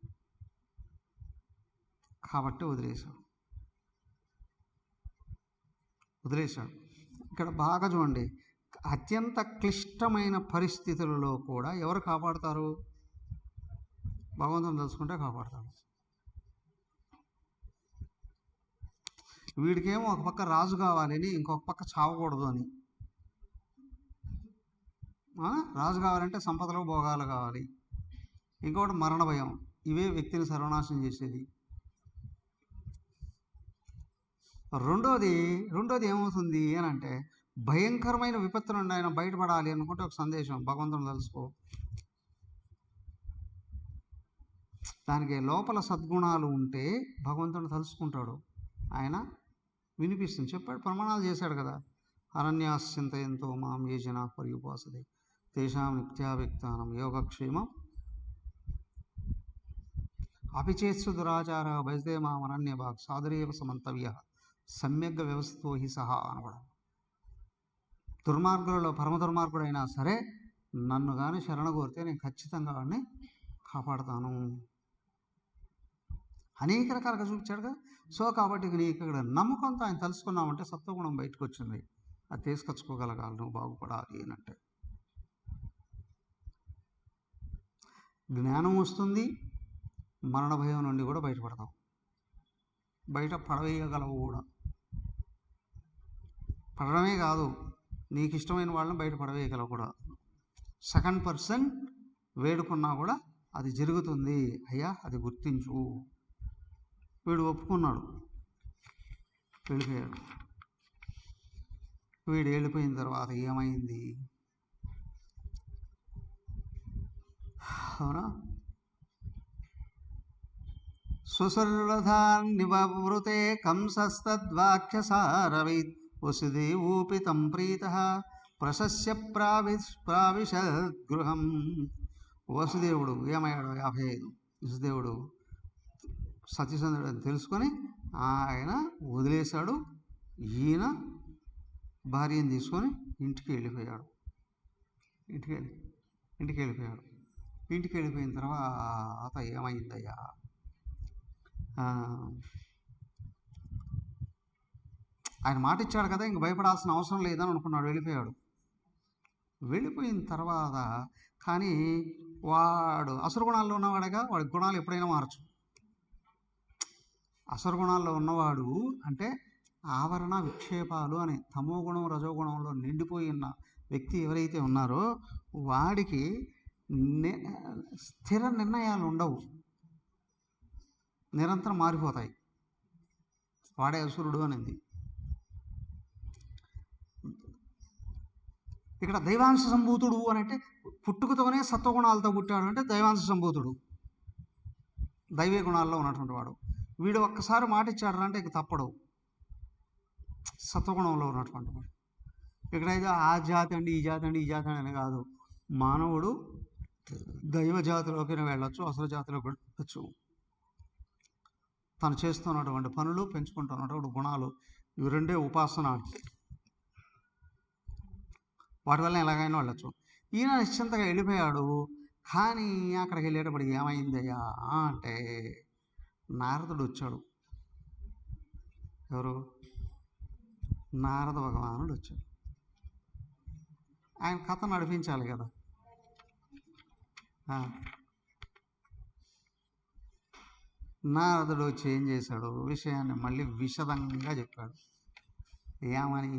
S1: కాబట్టి వదిలేశాడు. ఇక్కడ బాగా చూడండి, అత్యంత క్లిష్టమైన పరిస్థితులలో కూడా ఎవరు కాపాడుతారు? భగవంతుని తెలుసుకుంటే కాపాడుతాడు. వీడికేమో ఒక పక్క రాజు కావాలని, ఇంకొక పక్క చావకూడదు అని. రాజు కావాలంటే సంపదలు భోగాలు కావాలి, ఇంకొకటి మరణ భయం. ఇవే వ్యక్తిని సర్వనాశనం చేసేది. రెండోది ఏమవుతుంది అని అంటే, భయంకరమైన విపత్తు నుండి ఆయన బయటపడాలి అనుకుంటే ఒక సందేశం, భగవంతుని తెలుసుకో. దానికి లోపల సద్గుణాలు ఉంటే భగవంతుని తలుసుకుంటాడు, ఆయన వినిపిస్తుంది. చెప్పాడు, ప్రమాణాలు చేశాడు కదా. అనన్యాశ్చింతయంతో మాం ఏ జనా పర్యుపాసతే తేషాం నిత్యావ్యక్తానం యోగక్షేమం అపిచేత్సు దురాచార భజతే మాం అనన్యభాగ్ సాధురేవ సమంతవ్య సమ్యగ్ వ్యవస్థతో హి సహా అనబడ. దుర్మార్గులలో పరమ దుర్మార్గుడైనా సరే నన్ను కానీ శరణ కోరితే నేను ఖచ్చితంగా వాడిని కాపాడుతాను. అనేక రకాలుగా చూపించాడుగా. సో కాబట్టి నీకు ఇక్కడ నమ్మకంతో ఆయన తెలుసుకున్నామంటే సత్వగుణం బయటకు వచ్చింది, అది తీసుకొచ్చుకోగలగాలి, నువ్వు బాగుపడాలి అనంటే. జ్ఞానం వస్తుంది, మరణ భయం నుండి కూడా బయటపడతాం, బయట పడవేయగలవు కూడా. పడడమే కాదు, నీకు ఇష్టమైన వాళ్ళని బయట పడవేయగలవు కూడా. సెకండ్ పర్సన్ వేడుకున్నా కూడా అది జరుగుతుంది. అయ్యా అది గుర్తించు. వీడు ఒప్పుకున్నాడు, వెళ్ళిపోయాడు. వీడు వెళ్ళిపోయిన తర్వాత ఏమైంది? అవునా, సుసర్వధాన్నివృతే కంసస్తద్వాక్యసారవీత్ వసుదేవోపితం ప్రీతః ప్రశస్య ప్రావిశద్గృహం. వసుదేవుడు ఏమయ్యాడు? 55. వసుదేవుడు సత్యచంద్రుడు అని తెలుసుకొని ఆయన వదిలేశాడు. ఈయన భార్యను తీసుకొని ఇంటికి వెళ్ళిపోయాడు. ఇంటికి వెళ్ళిపోయిన తర్వాత ఏమైందయ్యా? ఆయన మాట ఇచ్చాడు కదా, ఇంక భయపడాల్సిన అవసరం లేదని అనుకున్నాడు, వెళ్ళిపోయాడు. వెళ్ళిపోయిన తర్వాత కానీ వాడు అసురగుణాల్లో ఉన్నవాడుగా, వాడి గుణాలు ఎప్పుడైనా మారచ్చు. అసురగుణాల్లో ఉన్నవాడు అంటే ఆవరణ విక్షేపాలు అని తమో గుణం రజోగుణంలో నిండిపోయిన వ్యక్తి ఎవరైతే ఉన్నారో వాడికి స్థిర నిర్ణయాలు ఉండవు, నిరంతరం మారిపోతాయి. వాడే అసురుడు అనేది. ఇక్కడ దైవాంశ సంభూతుడు అని అంటే పుట్టుకతోనే సత్వగుణాలతో పుట్టాడు అంటే దైవాంశ సంభూతుడు, దైవీ గుణాల్లో ఉన్నటువంటి వాడు. వీడు ఒక్కసారి మాట ఇచ్చాడు అంటే ఇక తప్పడు, సత్వగుణంలో ఉన్నటువంటి వాడు. ఇక్కడైతే ఆ జాతి అండి, ఈ జాతి అండి, ఈ జాతి అని కాదు. మానవుడు దైవ జాతిలోకి వెళ్ళొచ్చు, అసలు జాతిలోకి వెళ్ళొచ్చు. తను చేస్తున్నటువంటి పనులు, పెంచుకుంటున్నటువంటి గుణాలు, ఇవి రెండే ఉపాసన. వాటి వల్ల ఎలాగైనా వెళ్ళచ్చు. ఈయన నిశ్చింతగా వెళ్ళిపోయాడు. కానీ అక్కడికి వెళ్ళేటప్పుడు ఏమైందయ్యా అంటే నారదుడు వచ్చాడు. ఎవరు? నారద భగవానుడు వచ్చాడు. ఆయన కథ నడిపించాలి కదా. నారదుడు వచ్చి ఏం చేశాడు? విషయాన్ని మళ్ళీ విశదంగా చెప్పాడు. ఏమని?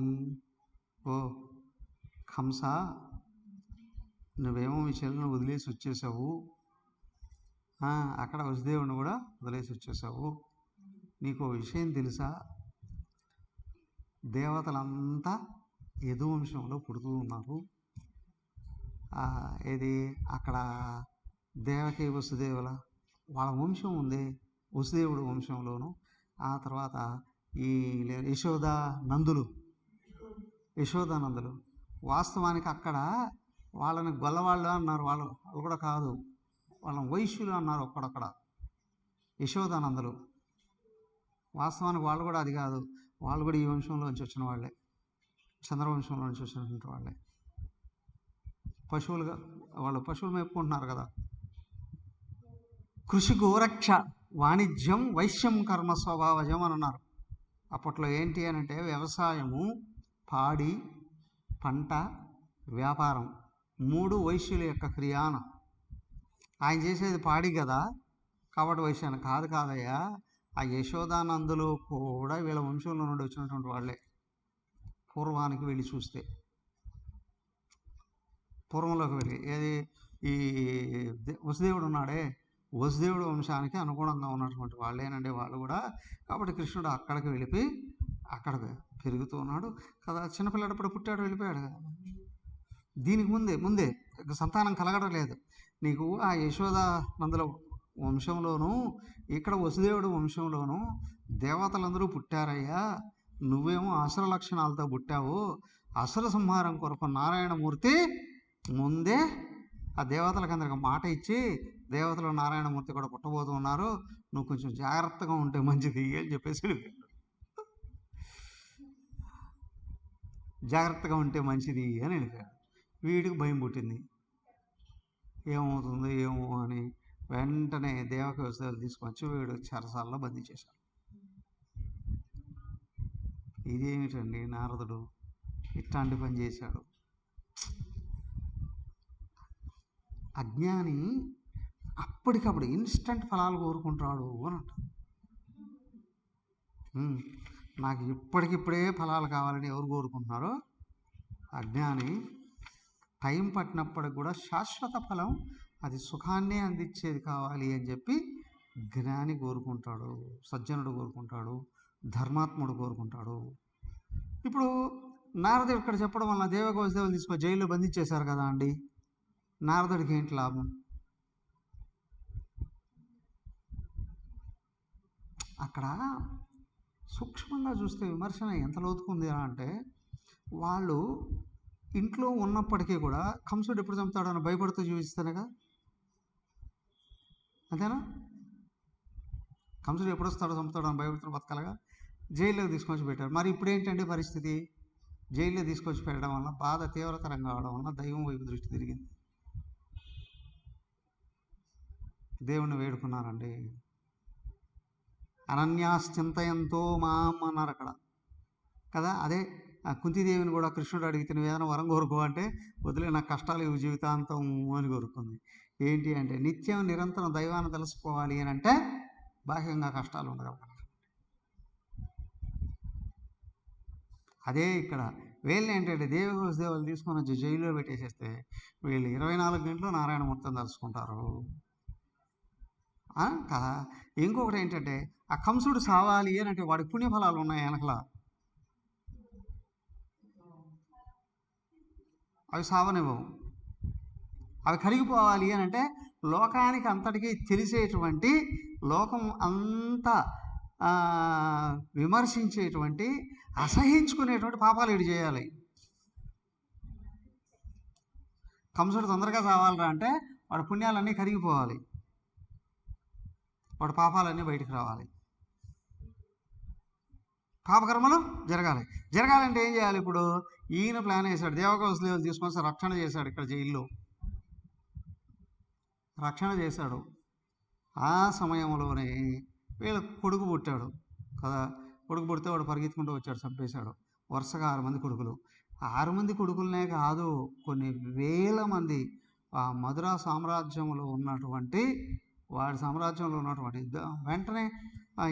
S1: ఓ కంస, నువ్వేమో మీ చెల్లెలను వదిలేసి వచ్చేసావు, అక్కడ వసుదేవుని కూడా వదిలేసి వచ్చేసావు. నీకు విషయం తెలుసా? దేవతలంతా యదువంశంలో పుడుతూ ఉన్నారు. ఏది అక్కడ దేవకి వసుదేవుల వాళ్ళ వంశం ఉంది, వసుదేవుడు వంశంలోను. ఆ తర్వాత ఈ యశోదానందులు వాస్తవానికి అక్కడ వాళ్ళని గొల్లవాళ్ళు అన్నారు, వాళ్ళు కూడా కాదు, వాళ్ళని వైశ్యులు అన్నారు ఒక్కడక్కడ. యశోదానందులు వాస్తవానికి వాళ్ళు కూడా అది కాదు, వాళ్ళు కూడా ఈ వంశంలోంచి వచ్చిన వాళ్ళే, చంద్రవంశంలో నుంచి వచ్చినటువంటి వాళ్ళే. పశువులుగా వాళ్ళు పశువులు మేపుకుంటున్నారు కదా. కృషి గోరక్ష వాణిజ్యం వైశ్యం కర్మ స్వభావజం అని అన్నారు. అప్పట్లో ఏంటి అని అంటే వ్యవసాయము, పాడి, పంట, వ్యాపారం, 3 వైశ్యుల యొక్క క్రియాన. ఆయన చేసేది పాడి కదా, కాబట్టి వైశ్యాన్ని కాదయ్యా. ఆ యశోదానందులు కూడా వీళ్ళ వంశంలో నుండి వచ్చినటువంటి వాళ్ళే పూర్వానికి వెళ్ళి చూస్తే. పూర్వంలోకి వెళ్ళి ఏది ఈ వసుదేవుడు ఉన్నాడే, వసుదేవుడు వంశానికి అనుగుణంగా ఉన్నటువంటి వాళ్ళేనండి వాళ్ళు కూడా. కాబట్టి కృష్ణుడు అక్కడికి వెళ్ళిపోయి అక్కడ పెరుగుతూ ఉన్నాడు కదా. చిన్నపిల్లడప్పుడు పుట్టాడు, వెళ్ళిపోయాడు కదా. దీనికి ముందే సంతానం కలగడం లేదు నీకు. ఆ యశోద నందుల వంశంలోనూ ఇక్కడ వసుదేవుడు వంశంలోనూ దేవతలందరూ పుట్టారయ్యా. నువ్వేమో అసుర లక్షణాలతో పుట్టావు. అసుర సంహారం కొరకు నారాయణమూర్తి ముందే ఆ దేవతలకు అందరికి మాట ఇచ్చి దేవతలు నారాయణమూర్తి కూడా పుట్టబోతూ ఉన్నారు, నువ్వు కొంచెం జాగ్రత్తగా ఉంటే మంచిది అని చెప్పేసి వెళ్ళిపోయాడు. జాగ్రత్తగా ఉంటే మంచిది అని వెళ్ళిపోయాడు. వీడికి భయం పుట్టింది, ఏమవుతుందో ఏమో అని. వెంటనే దేవక వస్తువులు తీసుకొచ్చి వీడు చెరసాల్లో బంధించేశాడు. ఇదేమిటండి నారదుడు ఇట్లాంటి పని చేశాడు. అజ్ఞాని అప్పటికప్పుడు ఇన్స్టంట్ ఫలాలు కోరుకుంటాడు అని అంట. నాకు ఇప్పటికిప్పుడే ఫలాలు కావాలని ఎవరు కోరుకుంటున్నారో అజ్ఞాని టైం పట్టినప్పటికి కూడా శాశ్వత ఫలం, అది సుఖాన్నే అందించేది కావాలి అని చెప్పి జ్ఞాని కోరుకుంటాడు, సజ్జనుడు కోరుకుంటాడు, ధర్మాత్ముడు కోరుకుంటాడు. ఇప్పుడు నారదుడు ఇక్కడ చెప్పడం వల్ల దేవక వసుదేవులు తీసుకొని జైల్లో బంధించేశారు కదా అండి, నారదుడికి ఏంటి లాభం? అక్కడ సూక్ష్మంగా చూస్తే విమర్శన ఎంత లోతుకుంది అంటే, వాళ్ళు ఇంట్లో ఉన్నప్పటికీ కూడా కంసుడు ఎప్పుడు చంపుతాడని భయపడుతూ జీవిస్తానుగా, అంతేనా? కంసుడు ఎప్పుడు వస్తాడో చంపుతాడని భయపడుతూ బతకాలగా. జైల్లోకి తీసుకొచ్చి పెట్టారు. మరి ఇప్పుడు ఏంటంటే పరిస్థితి, జైల్లో తీసుకొచ్చి పెట్టడం వల్ల బాధ తీవ్రతరం కావడం వల్ల దైవం వైపు దృష్టి తిరిగింది. దేవుణ్ణి వేడుకున్నారండి. అనన్యాశ్చింతయంతో మాం అన్నారు అక్కడ కదా. అదే కుంతిదేవిని కూడా కృష్ణుడు అడిగితే నువ్వు ఏదైనా వరం కోరుకో అంటే, వదిలే నాకు కష్టాలు ఇవి జీవితాంతం అని కోరుకుంది. ఏంటి అంటే నిత్యం నిరంతరం దైవాన్ని తెలుసుకోవాలి అని అంటే బాహ్యంగా కష్టాలు ఉండగలగాలి. అదే ఇక్కడ వీళ్ళు ఏంటంటే దేవక వసుదేవులు తీసుకొని వచ్చి జైల్లో పెట్టేసేస్తే వీళ్ళు 24 గంటలు నారాయణమూర్తిని తలుచుకుంటారు కదా. ఇంకొకటి ఏంటంటే ఆ కంసుడు సావాలి అని అంటే వాడి పుణ్యఫలాలు ఉన్నాయి వెనకలా, అవి సావనివ్వవు. అవి కరిగిపోవాలి అని అంటే లోకానికి అంతటికీ తెలిసేటువంటి, లోకం అంతా విమర్శించేటువంటి, అసహించుకునేటువంటి పాపాలు వీడు చేయాలి. కంసుడు తొందరగా సావాలరా అంటే వాడి పుణ్యాలన్నీ కరిగిపోవాలి, వాడి పాపాలన్నీ బయటికి రావాలి, పాపకర్మలు జరగాలంటే ఏం చేయాలి? ఇప్పుడు ఈయన ప్లాన్ వేశాడు, దేవక వసుదేవులు తీసుకొని రక్షణ చేశాడు. ఇక్కడ జైల్లో రక్షణ చేశాడు. ఆ సమయంలోనే వీళ్ళ కొడుకు పుట్టాడు కదా. కొడుకు పుడితే వాడు పరిగెత్తుకుంటూ వచ్చాడు, చంపేశాడు. వరుసగా 6 మంది కొడుకులు. 6 మంది కొడుకులనే కాదు, కొన్ని వేల మంది ఆ మధురా సామ్రాజ్యంలో ఉన్నటువంటి, వాడి సామ్రాజ్యంలో ఉన్నటువంటి వెంటనే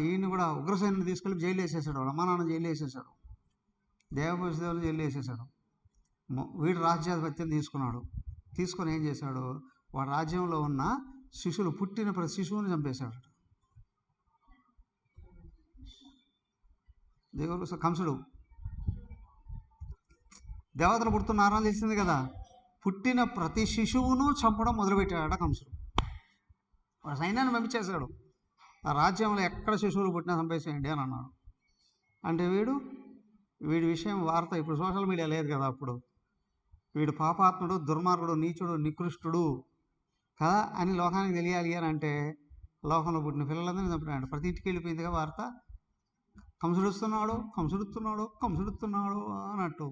S1: ఈయన్ని కూడా ఉగ్రసేనుని తీసుకెళ్ళి జైలు వేసేసాడు. వాళ్ళ అమ్మ నాన్న జైలు వేసేసాడు, దేవక వసుదేవులు జైలు వేసేసాడు. వీడు రాజ్యాధిపత్యం తీసుకొని ఏం చేశాడు, వాడి రాజ్యంలో ఉన్న శిశువులు, పుట్టిన ప్రతి శిశువుని చంపేశాడు. దేవుడు కంసుడు దేవతలు పుడుతున్నారని తెలిసింది కదా, పుట్టిన ప్రతి శిశువును చంపడం మొదలుపెట్టాడు కంసుడు. వాడు సైన్యాన్ని పంపించేశాడు, ఆ రాజ్యంలో ఎక్కడ శిశువులు పుట్టినా చంపేసేయండి అని అన్నాడు. అంటే వీడి విషయం వార్త ఇప్పుడు సోషల్ మీడియా లేదు కదా, అప్పుడు వీడు పాపాత్ముడు, దుర్మార్గుడు, నీచుడు, నికృష్టుడు కదా అని లోకానికి తెలియాలి అని అంటే లోకంలో పుట్టిన పిల్లలందరినీ చంపినాడు. ప్రతి ఇంటికి వెళ్ళిపోయిందిగా వార్త, కంసుడుతున్నాడు అన్నట్టు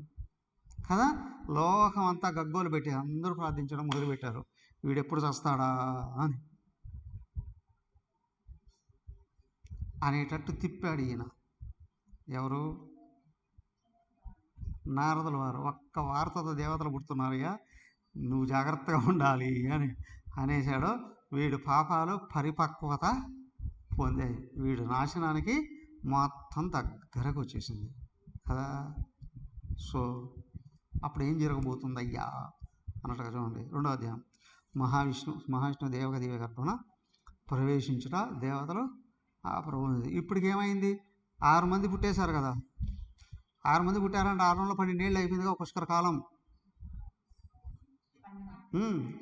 S1: కదా. లోకం అంతా గగ్గోలు పెట్టి అందరూ ప్రార్థించడం మొదలుపెట్టారు, వీడెప్పుడు చస్తాడా అనేటట్టు తిప్పాడు ఈయన. ఎవరు? నారదుల వారు. ఒక్క వార్తతో దేవతలు పుడుతున్నారయ్యా, నువ్వు జాగ్రత్తగా ఉండాలి అని అనేశాడు. వీడు పాపాలు పరిపక్వత పొందాయి, వీడు నాశనానికి మొత్తం దగ్గరకు వచ్చేసింది కదా. సో అప్పుడు ఏం జరగబోతుందయ్యా అన్నట్టుగా చూడండి. 2వ అధ్యాయం. మహావిష్ణు దేవక గర్భమున ప్రవేశించుట దేవతలు ఆ ప్రభు. ఇప్పటికేమైంది? 6 మంది పుట్టేశారు కదా. 6 మంది పుట్టారంటే 6 నెలలు 12 ఏళ్ళు అయిపోయిందిగా పుష్కర కాలం.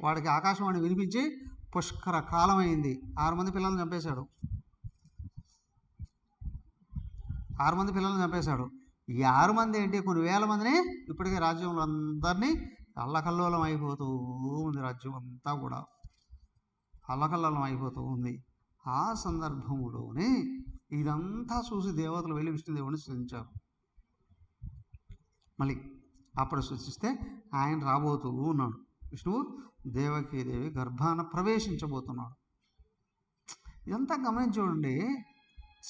S1: వాడికి ఆకాశవాణి వినిపించి పుష్కర కాలం అయింది. 6 మంది పిల్లల్ని చంపేశాడు. 6 మంది పిల్లల్ని చంపేశాడు. ఈ 6 మంది ఏంటి, కొన్ని వేల మందిని ఇప్పటికే రాజ్యంలో అందరినీ అల్లకల్లోలం అయిపోతూ ఉంది. రాజ్యం అంతా కూడా అల్లకల్లోలం అయిపోతూ ఉంది. ఆ సందర్భంలోనే ఇదంతా చూసి దేవతలు వెళ్ళి విష్ణుదేవుని స్తుతించారు. మళ్ళీ అప్పుడు సూచిస్తే ఆయన రాబోతూ ఉన్నాడు. విష్ణువు దేవకీదేవి గర్భాన ప్రవేశించబోతున్నాడు. ఇదంతా గమనించి చూడండి.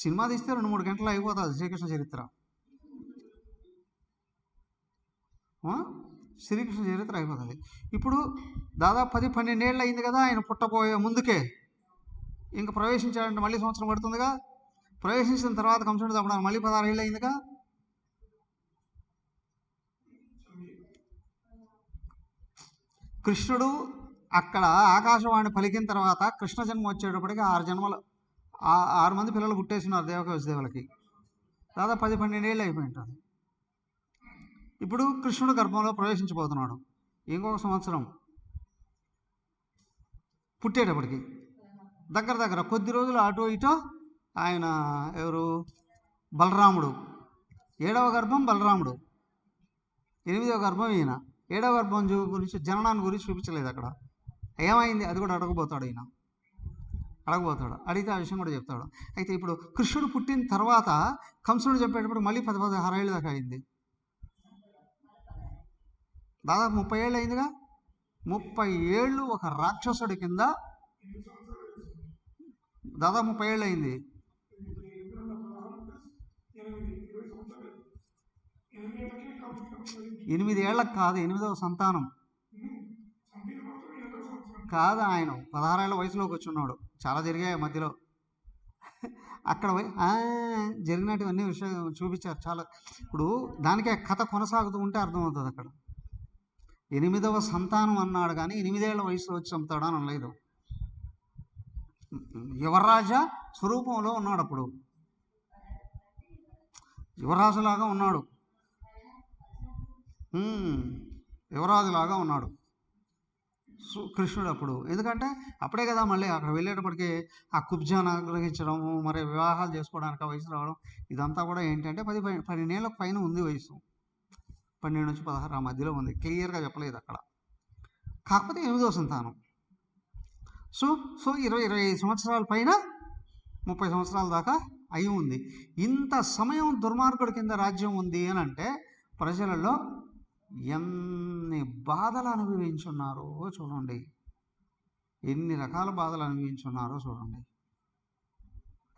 S1: సినిమా తీస్తే 2-3 గంటలు అయిపోతుంది శ్రీకృష్ణ చరిత్ర. శ్రీకృష్ణ చరిత్ర అయిపోతుంది. ఇప్పుడు దాదాపు 10-12 ఏళ్ళు అయింది కదా ఆయన పుట్టబోయే ముందుకే. ఇంకా ప్రవేశించాడంటే మళ్ళీ సంవత్సరం పడుతుందిగా. ప్రవేశించిన తర్వాత కంసుడు చంపడానికి మళ్ళీ 16 ఏళ్ళు అయిందిగా. కృష్ణుడు అక్కడ ఆకాశవాణి పలికిన తర్వాత కృష్ణ జన్మ వచ్చేటప్పటికి 6 మంది పిల్లలు పుట్టేసినారు దేవక వసుదేవులకి. దాదాపు 10-12 ఏళ్ళు అయిపోయి ఉంటుంది. ఇప్పుడు కృష్ణుడు గర్భంలో ప్రవేశించబోతున్నాడు. ఇంకొక సంవత్సరం పుట్టేటప్పటికి దగ్గర కొద్ది రోజులు అటు ఇటో ఆయన ఎవరు, బలరాముడు. 7వ గర్భం బలరాముడు, 8వ గర్భం ఈయన. 7వ గర్భం గురించి జననాన్ని గురించి చూపించలేదు అక్కడ. ఏమైంది అది కూడా అడగబోతాడు ఈయన. అడిగితే ఆ విషయం కూడా చెప్తాడు. అయితే ఇప్పుడు కృష్ణుడు పుట్టిన తర్వాత కంసుడు చెప్పేటప్పుడు మళ్ళీ 10-16 ఏళ్ళు దాకా అయింది. దాదాపు 30 ఏళ్ళు అయిందిగా. 30 ఏళ్ళు ఒక రాక్షసుడి కింద దాదాపు 30 ఏళ్ళు అయింది. 8 ఏళ్ళకి కాదు, 8వ సంతానం కాదు. ఆయన 16 ఏళ్ళ వయసులోకి వచ్చి ఉన్నాడు. చాలా జరిగాయి మధ్యలో. అక్కడ జరిగినటువన్నీ విషయం చూపించారు చాలా. ఇప్పుడు దానికే కథ కొనసాగుతూ ఉంటే అర్థమవుతుంది. అక్కడ 8వ సంతానం అన్నాడు కానీ 8 ఏళ్ల వయసులో వచ్చి చంపుతాడు అని అనలేదు. యువరాజా స్వరూపంలో ఉన్నాడు. అప్పుడు యువరాజులాగా ఉన్నాడు. యువరాజులాగా ఉన్నాడు కృష్ణుడు అప్పుడు. ఎందుకంటే అప్పుడే కదా మళ్ళీ అక్కడ వెళ్ళేటప్పటికి ఆ కుబ్జాను ఆగ్రహించడము, మరి వివాహాలు చేసుకోవడానికి ఆ వయసు రావడం, ఇదంతా కూడా ఏంటంటే 12 ఏళ్ళకు పైన ఉంది వయసు. 12 నుంచి 16 ఆ మధ్యలో ఉంది. క్లియర్గా చెప్పలేదు అక్కడ. కాకపోతే 8వ సంతానం. సో 20-25 సంవత్సరాల పైన 30 సంవత్సరాల దాకా అయి ఉంది. ఇంత సమయం దుర్మార్గుడి కింద రాజ్యం ఉంది అని అంటే ప్రజలలో ఎన్ని బాధలు అనుభవించున్నారో చూడండి. ఎన్ని రకాల బాధలు అనుభవించున్నారో చూడండి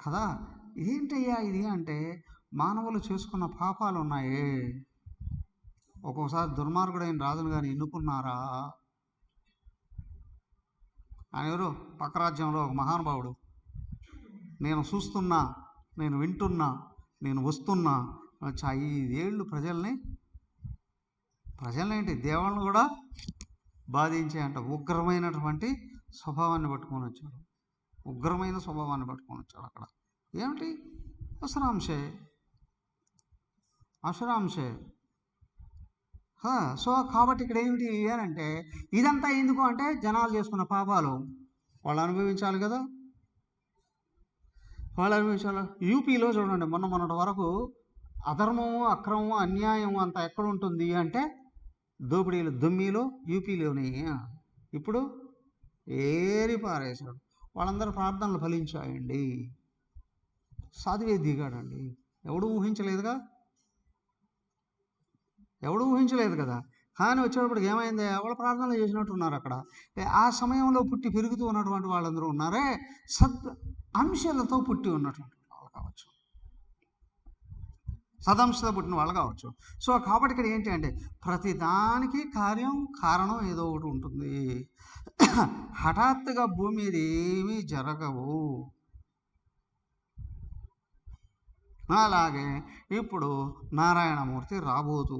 S1: కదా. ఇదేంటయ్యా ఇది అంటే మానవులు చేసుకున్న పాపాలు ఉన్నాయే. ఒక్కోసారి దుర్మార్గుడైన రాజును కానీ ఎన్నుకున్నారా. ఆయన ఎవరు, పక్క రాజ్యంలో ఒక మహానుభావుడు. నేను చూస్తున్నా, నేను వింటున్నా, నేను వస్తున్నా 5 ఏళ్ళు ప్రజలనేంటి దేవుళ్ళను కూడా బాధించే అంట ఉగ్రమైనటువంటి స్వభావాన్ని పట్టుకొని వచ్చాడు. ఉగ్రమైన స్వభావాన్ని పట్టుకొని వచ్చాడు. అక్కడ ఏమిటి, అసురాంశే. సో కాబట్టి ఇక్కడ ఏమిటి అని అంటే ఇదంతా ఎందుకు అంటే జనాలు చేసుకున్న పాపాలు వాళ్ళు అనుభవించాలి కదా. వాళ్ళు అనుభవించాలి. యూపీలో చూడండి, మొన్నటి వరకు అధర్మము, అక్రమము, అన్యాయం అంతా ఎక్కడ ఉంటుంది అంటే దోపిడీలు దుమ్మిలో యూపీలోని. ఇప్పుడు ఏరి పారేశాడు. వాళ్ళందరూ ప్రార్థనలు ఫలించాయండి. సాధువే దిగాడండి. ఎవడు ఊహించలేదు కదా. కానీ వచ్చేటప్పటికి ఏమైంది, ఎవరు ప్రార్థనలు చేసినట్టున్నారు అక్కడ. ఆ సమయంలో పుట్టి పెరుగుతూ ఉన్నటువంటి వాళ్ళందరూ ఉన్నారే అంశాలతో పుట్టి ఉన్నటువంటి వాళ్ళు కావచ్చు, సదంశతో పుట్టిన వాళ్ళు కావచ్చు. సో కాబట్టి ఇక్కడ ఏంటి అంటే ప్రతిదానికి కారణం ఏదో ఒకటి ఉంటుంది. హఠాత్తుగా భూమి మీద ఏమీ జరగవు. అలాగే ఇప్పుడు నారాయణమూర్తి రాబోతూ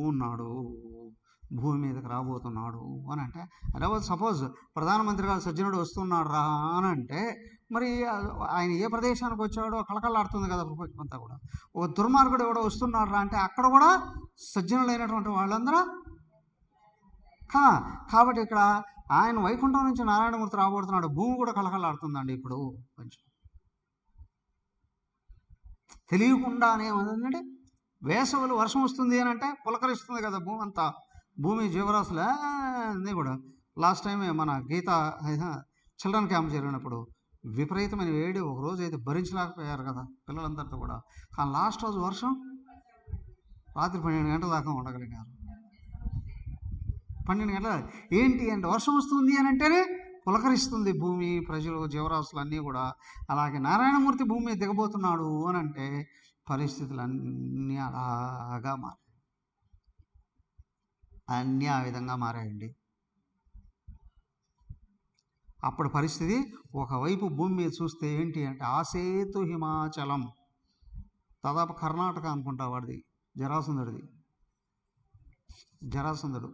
S1: ఉన్నాడు. భూమి మీదకి రాబోతున్నాడు అని అంటే, అదే సపోజ్ ప్రధానమంత్రి గారు సజ్జనుడు వస్తున్నాడు రా అని అంటే, మరి ఆయన ఏ ప్రదేశానికి వచ్చాడో కళకళలాడుతుంది కదా ప్రపంచం అంతా కూడా. ఒక దుర్మార్గుడు ఎవడో వస్తున్నాడు రా అంటే అక్కడ కూడా సజ్జనులైనటువంటి వాళ్ళందరూ కాబట్టి ఇక్కడ ఆయన వైకుంఠం నుంచి నారాయణమూర్తి రాబోతున్నాడు, భూమి కూడా కళకళలాడుతుందండి ఇప్పుడు. కొంచెం తెలియకుండానే ఏమంటే వేసవిలో వర్షం వస్తుంది అని అంటే పులకరిస్తుంది కదా భూమి అంతా, భూమి జీవరాశులు అన్నీ కూడా. లాస్ట్ టైం మన గీత చిల్డ్రన్ క్యాంప్ జరిగినప్పుడు విపరీతమైన వేడి, ఒక రోజు అయితే భరించలేకపోయారు కదా పిల్లలందరితో కూడా. కానీ లాస్ట్ రోజు వర్షం రాత్రి 12 గంటల దాకా ఉండగలిగారు. 12 గంటల ఏంటి అంటే వర్షం వస్తుంది అని అంటేనే పులకరిస్తుంది భూమి, ప్రజలు, జీవరాశులు అన్నీ కూడా. అలాగే నారాయణమూర్తి భూమి మీద దిగబోతున్నాడు అని అంటే పరిస్థితులన్నీ అలాగా మారాయి, అన్నీ ఆ విధంగా మారాయండి. అప్పుడు పరిస్థితి ఒకవైపు భూమి మీద చూస్తే ఏంటి అంటే ఆసేతు హిమాచలం, దాదాపు కర్ణాటక అనుకుంటా వాడిది, జరాసంధుడు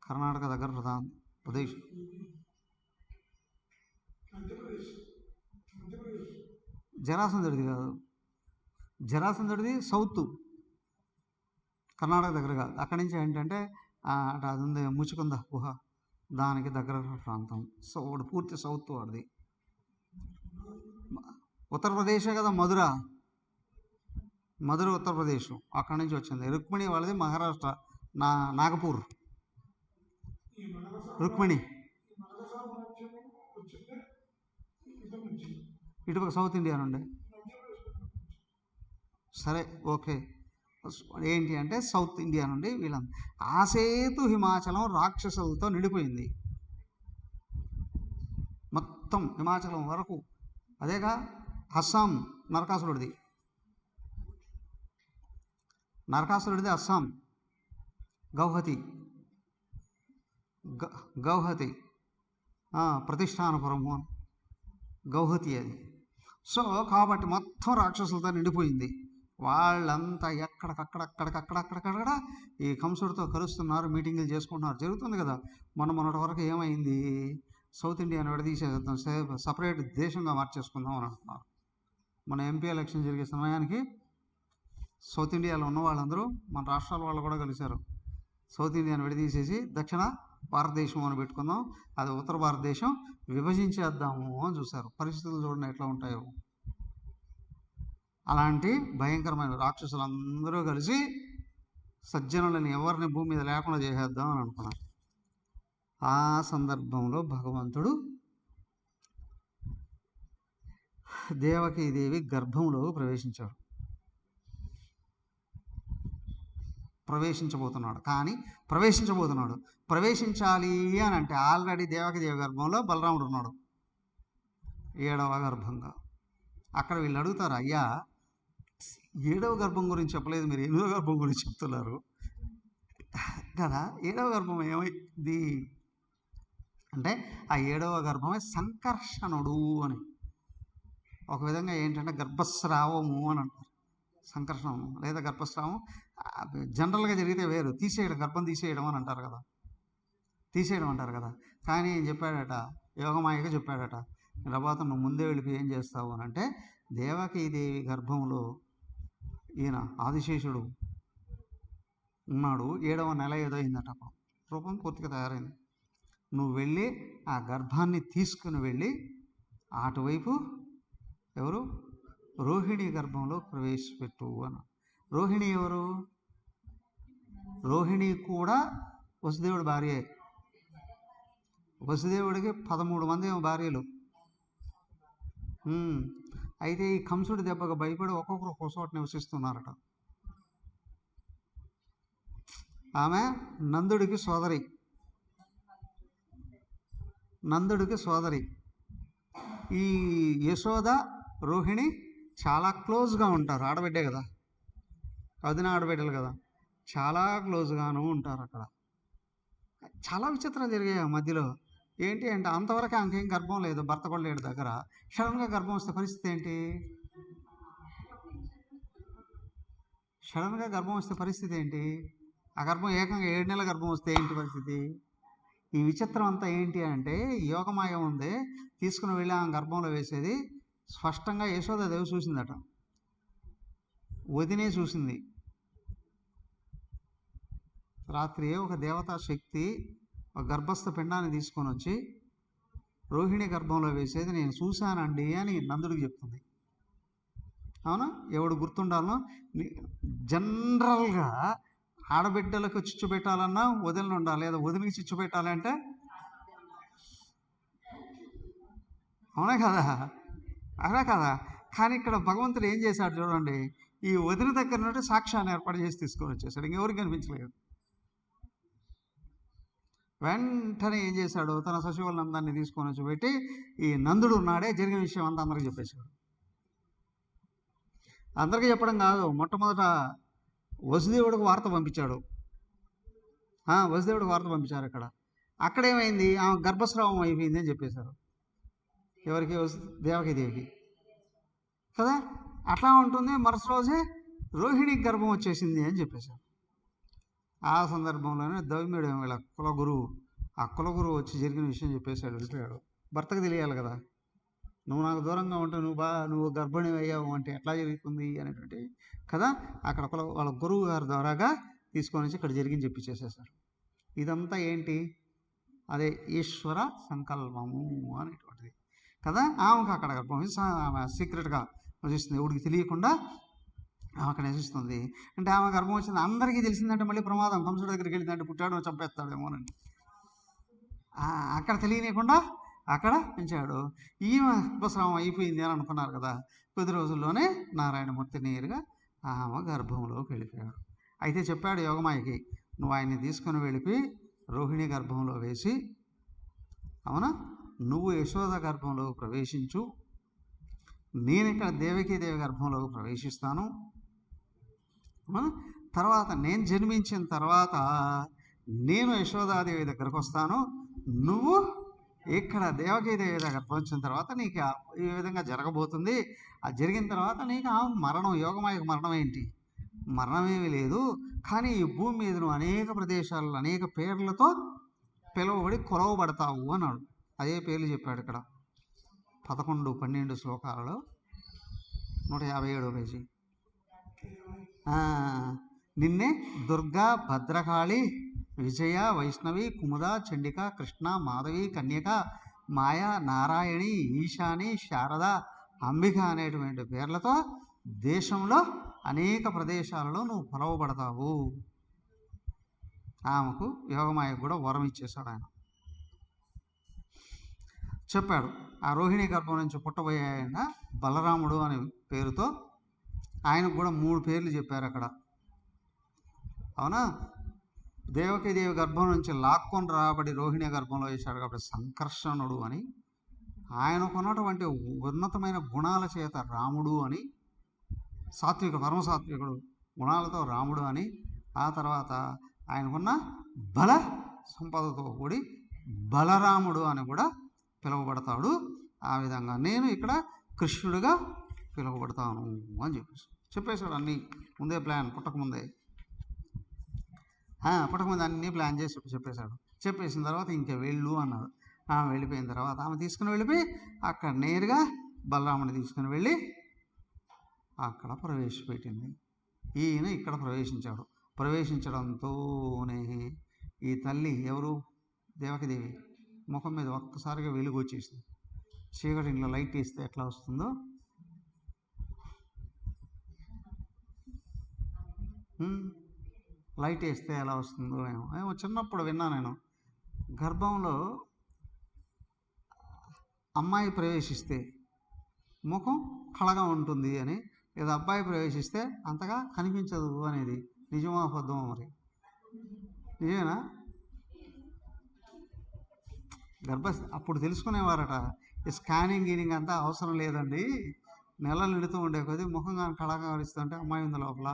S1: కర్ణాటక దగ్గర ప్రధాన ప్రదేశ్, జరాసంధుడిది కాదు, జరాసంధుడిది సౌత్ కర్ణాటక దగ్గర కాదు. అక్కడి నుంచి ఏంటంటే అటు అది ఉంది ముచ్చుకుంద గుహ, దానికి దగ్గర ప్రాంతం. సో వాడు పూర్తి సౌత్ వాడిది. ఉత్తరప్రదేశే కదా మధుర ఉత్తరప్రదేశ్, అక్కడి నుంచి వచ్చింది. రుక్మిణి వాళ్ళది మహారాష్ట్ర, నాగపూర్. రుక్మిణి ఇటుపక్క సౌత్ ఇండియా నుండి. సరే ఓకే, ఏంటి అంటే సౌత్ ఇండియా నుండి వీళ్ళంతా. ఆసేతు హిమాచలం రాక్షసులతో నిండిపోయింది మొత్తం, హిమాచలం వరకు. అదేగా అస్సాం నరకాసురుడిది అస్సాం, గౌహతి ప్రతిష్టానపురము, గౌహతి అది. సో కాబట్టి మొత్తం రాక్షసులతో నిండిపోయింది. వాళ్ళంతా ఎక్కడికక్కడ ఈ కంసుడితో కలుస్తున్నారు, మీటింగులు చేసుకుంటున్నారు, జరుగుతుంది కదా. మొన్నటి వరకు ఏమైంది, సౌత్ ఇండియాని విడదీసేద్దాం, సపరేట్ దేశంగా మార్చేసుకుందాం అని అంటున్నారు. మన ఎంపీ ఎలక్షన్ జరిగే సమయానికి సౌత్ ఇండియాలో ఉన్న వాళ్ళందరూ మన రాష్ట్రాల వాళ్ళు కూడా కలిశారు. సౌత్ ఇండియాని విడదీసేసి దక్షిణ భారతదేశం అని పెట్టుకుందాం, అది ఉత్తర భారతదేశం విభజించేద్దాము అని చూశారు. పరిస్థితులు చూడండి ఎట్లా ఉంటాయో. అలాంటి భయంకరమైన రాక్షసులందరూ కలిసి సజ్జనులని ఎవరిని భూమి మీద లేకుండా చేసేద్దాం అని అనుకున్నారు. ఆ సందర్భంలో భగవంతుడు దేవకీదేవి గర్భంలో ప్రవేశించబోతున్నాడు. ప్రవేశించాలి అని అంటే ఆల్రెడీ దేవకీదేవి గర్భంలో బలరాముడు ఉన్నాడు, 7వ గర్భంగా. అక్కడ వీళ్ళు అడుగుతారు, అయ్యా 7వ గర్భం గురించి చెప్పలేదు, మీరు 8వ గర్భం గురించి చెప్తున్నారు కదా. 7వ గర్భం ఏమైంది అంటే ఆ 7వ గర్భమే సంకర్షణుడు అని. ఒక విధంగా ఏంటంటే గర్భస్రావము అని అంటారు. సంకర్షణం లేదా గర్భస్రావం జనరల్గా జరిగితే వేరు, గర్భం తీసేయడం అని అంటారు కదా, తీసేయడం అంటారు కదా. కానీ చెప్పాడట, యోగమాయగా చెప్పాడట, తర్వాత నువ్వు ముందే వెళ్ళిపోయి ఏం చేస్తావు అని అంటే, దేవకీదేవి గర్భంలో ఈయన ఆదిశేషుడు ఉన్నాడు, 7వ నెల ఏదో అయిందట, అప్పుడు రూపం పూర్తిగా తయారైంది. నువ్వు వెళ్ళి ఆ గర్భాన్ని తీసుకుని వెళ్ళి అటువైపు ఎవరు రోహిణి గర్భంలో ప్రవేశపెట్టు అని. రోహిణి ఎవరు? రోహిణి కూడా వసుదేవుడి భార్యే. వసుదేవుడికి 13 మంది భార్యలు. అయితే ఈ కంసుడి దెబ్బకు భయపడి ఒక్కొక్కరు ఒక్కో చోట నివసిస్తున్నారట. ఆమె నందుడికి సోదరి. ఈ యశోద రోహిణి చాలా క్లోజ్గా ఉంటారు, ఆడబిడ్డే కదా, వదిన ఆడబిడ్డలు కదా, చాలా క్లోజ్గాను ఉంటారు. అక్కడ చాలా విచిత్రాలు జరిగాయి ఆ మధ్యలో. ఏంటి అంటే అంతవరకు ఆమెకేం గర్భం లేదు, భర్త కూడా లేడు దగ్గర. సడన్గా గర్భం వస్తే పరిస్థితి ఏంటి? ఆ గర్భం ఏకంగా 7 నెలల గర్భం వస్తే ఏంటి పరిస్థితి? ఈ విచిత్రం అంతా ఏంటి అంటే యోగమాయ ఉంది తీసుకుని వెళ్ళి ఆ గర్భంలో వేసేది స్పష్టంగా యశోదాదేవి చూసిందట, వదినే చూసింది. రాత్రి ఒక దేవతా శక్తి ఒక గర్భస్థ పిండాన్ని తీసుకొని వచ్చి రోహిణి గర్భంలో వేసేది నేను చూశానండి అని నందుడికి చెప్తుంది. అవునా? ఎవడు గుర్తుండాలనో జనరల్గా ఆడబిడ్డలకు చిచ్చు పెట్టాలన్నా వదిలిన ఉండాలి, లేదా వదిలికి చిచ్చు పెట్టాలంటే అవునా కదా? అలా కదా? కానీ ఇక్కడ భగవంతుడు ఏం చేశాడు చూడండి, ఈ వదిన దగ్గర నుండి సాక్ష్యాన్ని ఏర్పాటు చేసి తీసుకొని వచ్చేసాడు, ఇంకెవరికి కనిపించలేదు. వెంటనే ఏం చేశాడు, తన సచివులందరినీ తీసుకొని వచ్చి పెట్టి ఈ నందుడు ఉన్నాడే జరిగిన విషయం అంతా అందరికీ చెప్పేశాడు. అందరికీ చెప్పడం కాదు, మొట్టమొదట వసుదేవుడికి వార్త పంపించాడు. వసుదేవుడికి వార్త పంపించారు. అక్కడ ఏమైంది, ఆమె గర్భస్రావం అయిపోయింది అని చెప్పేశారు. ఎవరికి? దేవకీదేవికి కదా. అట్లా ఉంటుంది. మరుసటి రోజే రోహిణికి గర్భం వచ్చేసింది అని చెప్పేశారు. ఆ సందర్భంలోనే దౌమ్యుడు వీళ్ళ కులగురువు, ఆ కులగురువు వచ్చి జరిగిన విషయం చెప్పేశాడు, వెళ్ళిపోయాడు. భర్తకు తెలియాలి కదా, నువ్వు నాకు దూరంగా ఉంటే నువ్వు గర్భిణి అయ్యావు అంటే ఎట్లా జరుగుతుంది అనేటువంటి కదా. అక్కడ వాళ్ళ గురువు గారి ద్వారాగా తీసుకొని వచ్చి ఇక్కడ జరిగింది చెప్పిచ్చేసేసారు. ఇదంతా ఏంటి? అదే ఈశ్వర సంకల్పము అనేటువంటిది కదా. ఆమెకు అక్కడ గర్భం ఆమె సీక్రెట్గా వసిస్తుంది, ఎవడికి తెలియకుండా ఆమె అక్కడ నివసిస్తుంది. అంటే ఆమె గర్భం వచ్చింది అందరికీ తెలిసిందంటే మళ్ళీ ప్రమాదం, కంసుడి దగ్గరికి వెళ్ళిందంటే పుట్టాడు చంపేస్తాడేమోనండి. అక్కడ తెలియనియకుండా అక్కడ పెంచాడు. ఈమె గర్భస్రావం అయిపోయింది అని అనుకున్నారు కదా. కొద్ది రోజుల్లోనే నారాయణమూర్తి నేరుగా ఆమె గర్భంలోకి వెళ్ళిపోయాడు. అయితే చెప్పాడు యోగమాయకి, నువ్వు ఆయన్ని తీసుకుని వెళ్ళిపోయి రోహిణి గర్భంలో వేసి, అవునా, నువ్వు యశోద గర్భంలో ప్రవేశించు, నేను ఇక్కడ దేవకీదేవి గర్భంలోకి ప్రవేశిస్తాను. తర్వాత నేను జన్మించిన తర్వాత నేను యశోదాదేవి దగ్గరకు వస్తాను, నువ్వు ఇక్కడ దేవకీదేవి దగ్గర వచ్చిన తర్వాత నీకు ఈ విధంగా జరగబోతుంది. అది జరిగిన తర్వాత నీకు ఆ మరణం, యోగమాయకు మరణం ఏంటి? మరణమేమీ లేదు. కానీ ఈ భూమి మీద నువ్వు అనేక ప్రదేశాలలో అనేక పేర్లతో పిలువబడి కొలవబడతావు అన్నాడు. అదే పేర్లు చెప్పాడు ఇక్కడ 11-12 శ్లోకాలలో 157వ పేజీ. నిన్నే దుర్గా, భద్రకాళి, విజయ, వైష్ణవి, కుముద, చండిక, కృష్ణ, మాధవి, కన్యక, మాయా, నారాయణి, ఈశాని, శారద, అంబిక అనేటువంటి పేర్లతో దేశంలో అనేక ప్రదేశాలలో నువ్వు కొలవబడతావు. ఆమెకు యోగమాయకు కూడా వరం ఇచ్చేశాడు ఆయన. చెప్పాడు ఆ రోహిణి గర్భం నుంచి పుట్టబోయే ఆయన బలరాముడు అనే పేరుతో ఆయనకు కూడా 3 పేర్లు చెప్పారు అక్కడ. అవునా? దేవకీదేవి గర్భం నుంచి లాక్కొని రాబడి రోహిణి గర్భంలో వేశాడు కాబట్టి సంకర్షణుడు అని, ఆయనకున్నటువంటి ఉన్నతమైన గుణాల చేత రాముడు అని, పరమసాత్వికుడు గుణాలతో రాముడు అని, ఆ తర్వాత ఆయనకున్న బల సంపదతో కూడి బలరాముడు అని కూడా పిలువబడతాడు. ఆ విధంగా నేను ఇక్కడ కృష్ణుడిగా పిలువబడతాను అని చెప్పేశాడు. అన్నీ ముందే ప్లాన్, పుట్టకముందే అన్నీ ప్లాన్ చేసి చెప్పేశాడు. చెప్పేసిన తర్వాత ఇంకా వెళ్ళు అన్నాడు. ఆమె వెళ్ళిపోయిన తర్వాత ఆమె తీసుకుని వెళ్ళిపోయి అక్కడ నేరుగా బలరాముని తీసుకుని వెళ్ళి అక్కడ ప్రవేశపెట్టింది. ఈయన ఇక్కడ ప్రవేశించాడు. ప్రవేశించడంతోనే ఈ తల్లి ఎవరు, దేవకీదేవి ముఖం మీద ఒక్కసారిగా వెలుగు వచ్చేసింది. చీకటి ఇంట్లో లైట్ వేస్తే ఎట్లా వస్తుందో లైట్ వేస్తే ఎలా వస్తుందో ఏమో చిన్నప్పుడు విన్నా నేను. గర్భంలో అమ్మాయి ప్రవేశిస్తే ముఖం కళగా ఉంటుంది అని, లేదా అబ్బాయి ప్రవేశిస్తే అంతగా కనిపించదు అనేది నిజమా అబద్ధమా? మరి నిజమేనా? అప్పుడు తెలుసుకునేవారట, స్కానింగ్ గీనింగ్ అంతా అవసరం లేదండి, నెలలు నిడుతూ ఉండే కొద్దీ ముఖం కానీ కళగా కనిపిస్తుంటే అమ్మాయి ఉంది లోపల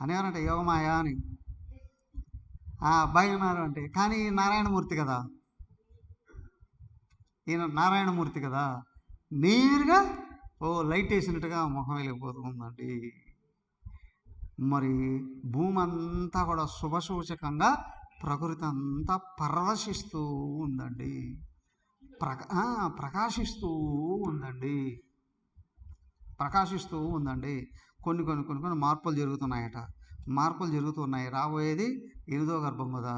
S1: అనేవారంట యోగమాయ అని. ఆ అబ్బాయి ఉన్నారు అంటే, కానీ నారాయణమూర్తి కదా, ఈయన నారాయణమూర్తి కదా, నేరుగా లైట్ వేసినట్టుగా ముఖం వెళ్ళిపోతుందండి. మరి భూమి అంతా కూడా శుభసూచకంగా ప్రకృతి అంతా పరవశిస్తూ ఉందండి, ప్రకాశిస్తూ ఉందండి, ప్రకాశిస్తూ ఉందండి. కొన్ని కొన్ని కొన్ని కొన్ని మార్పులు జరుగుతున్నాయట, మార్పులు జరుగుతున్నాయి. రాబోయేది 8వ గర్భం కదా.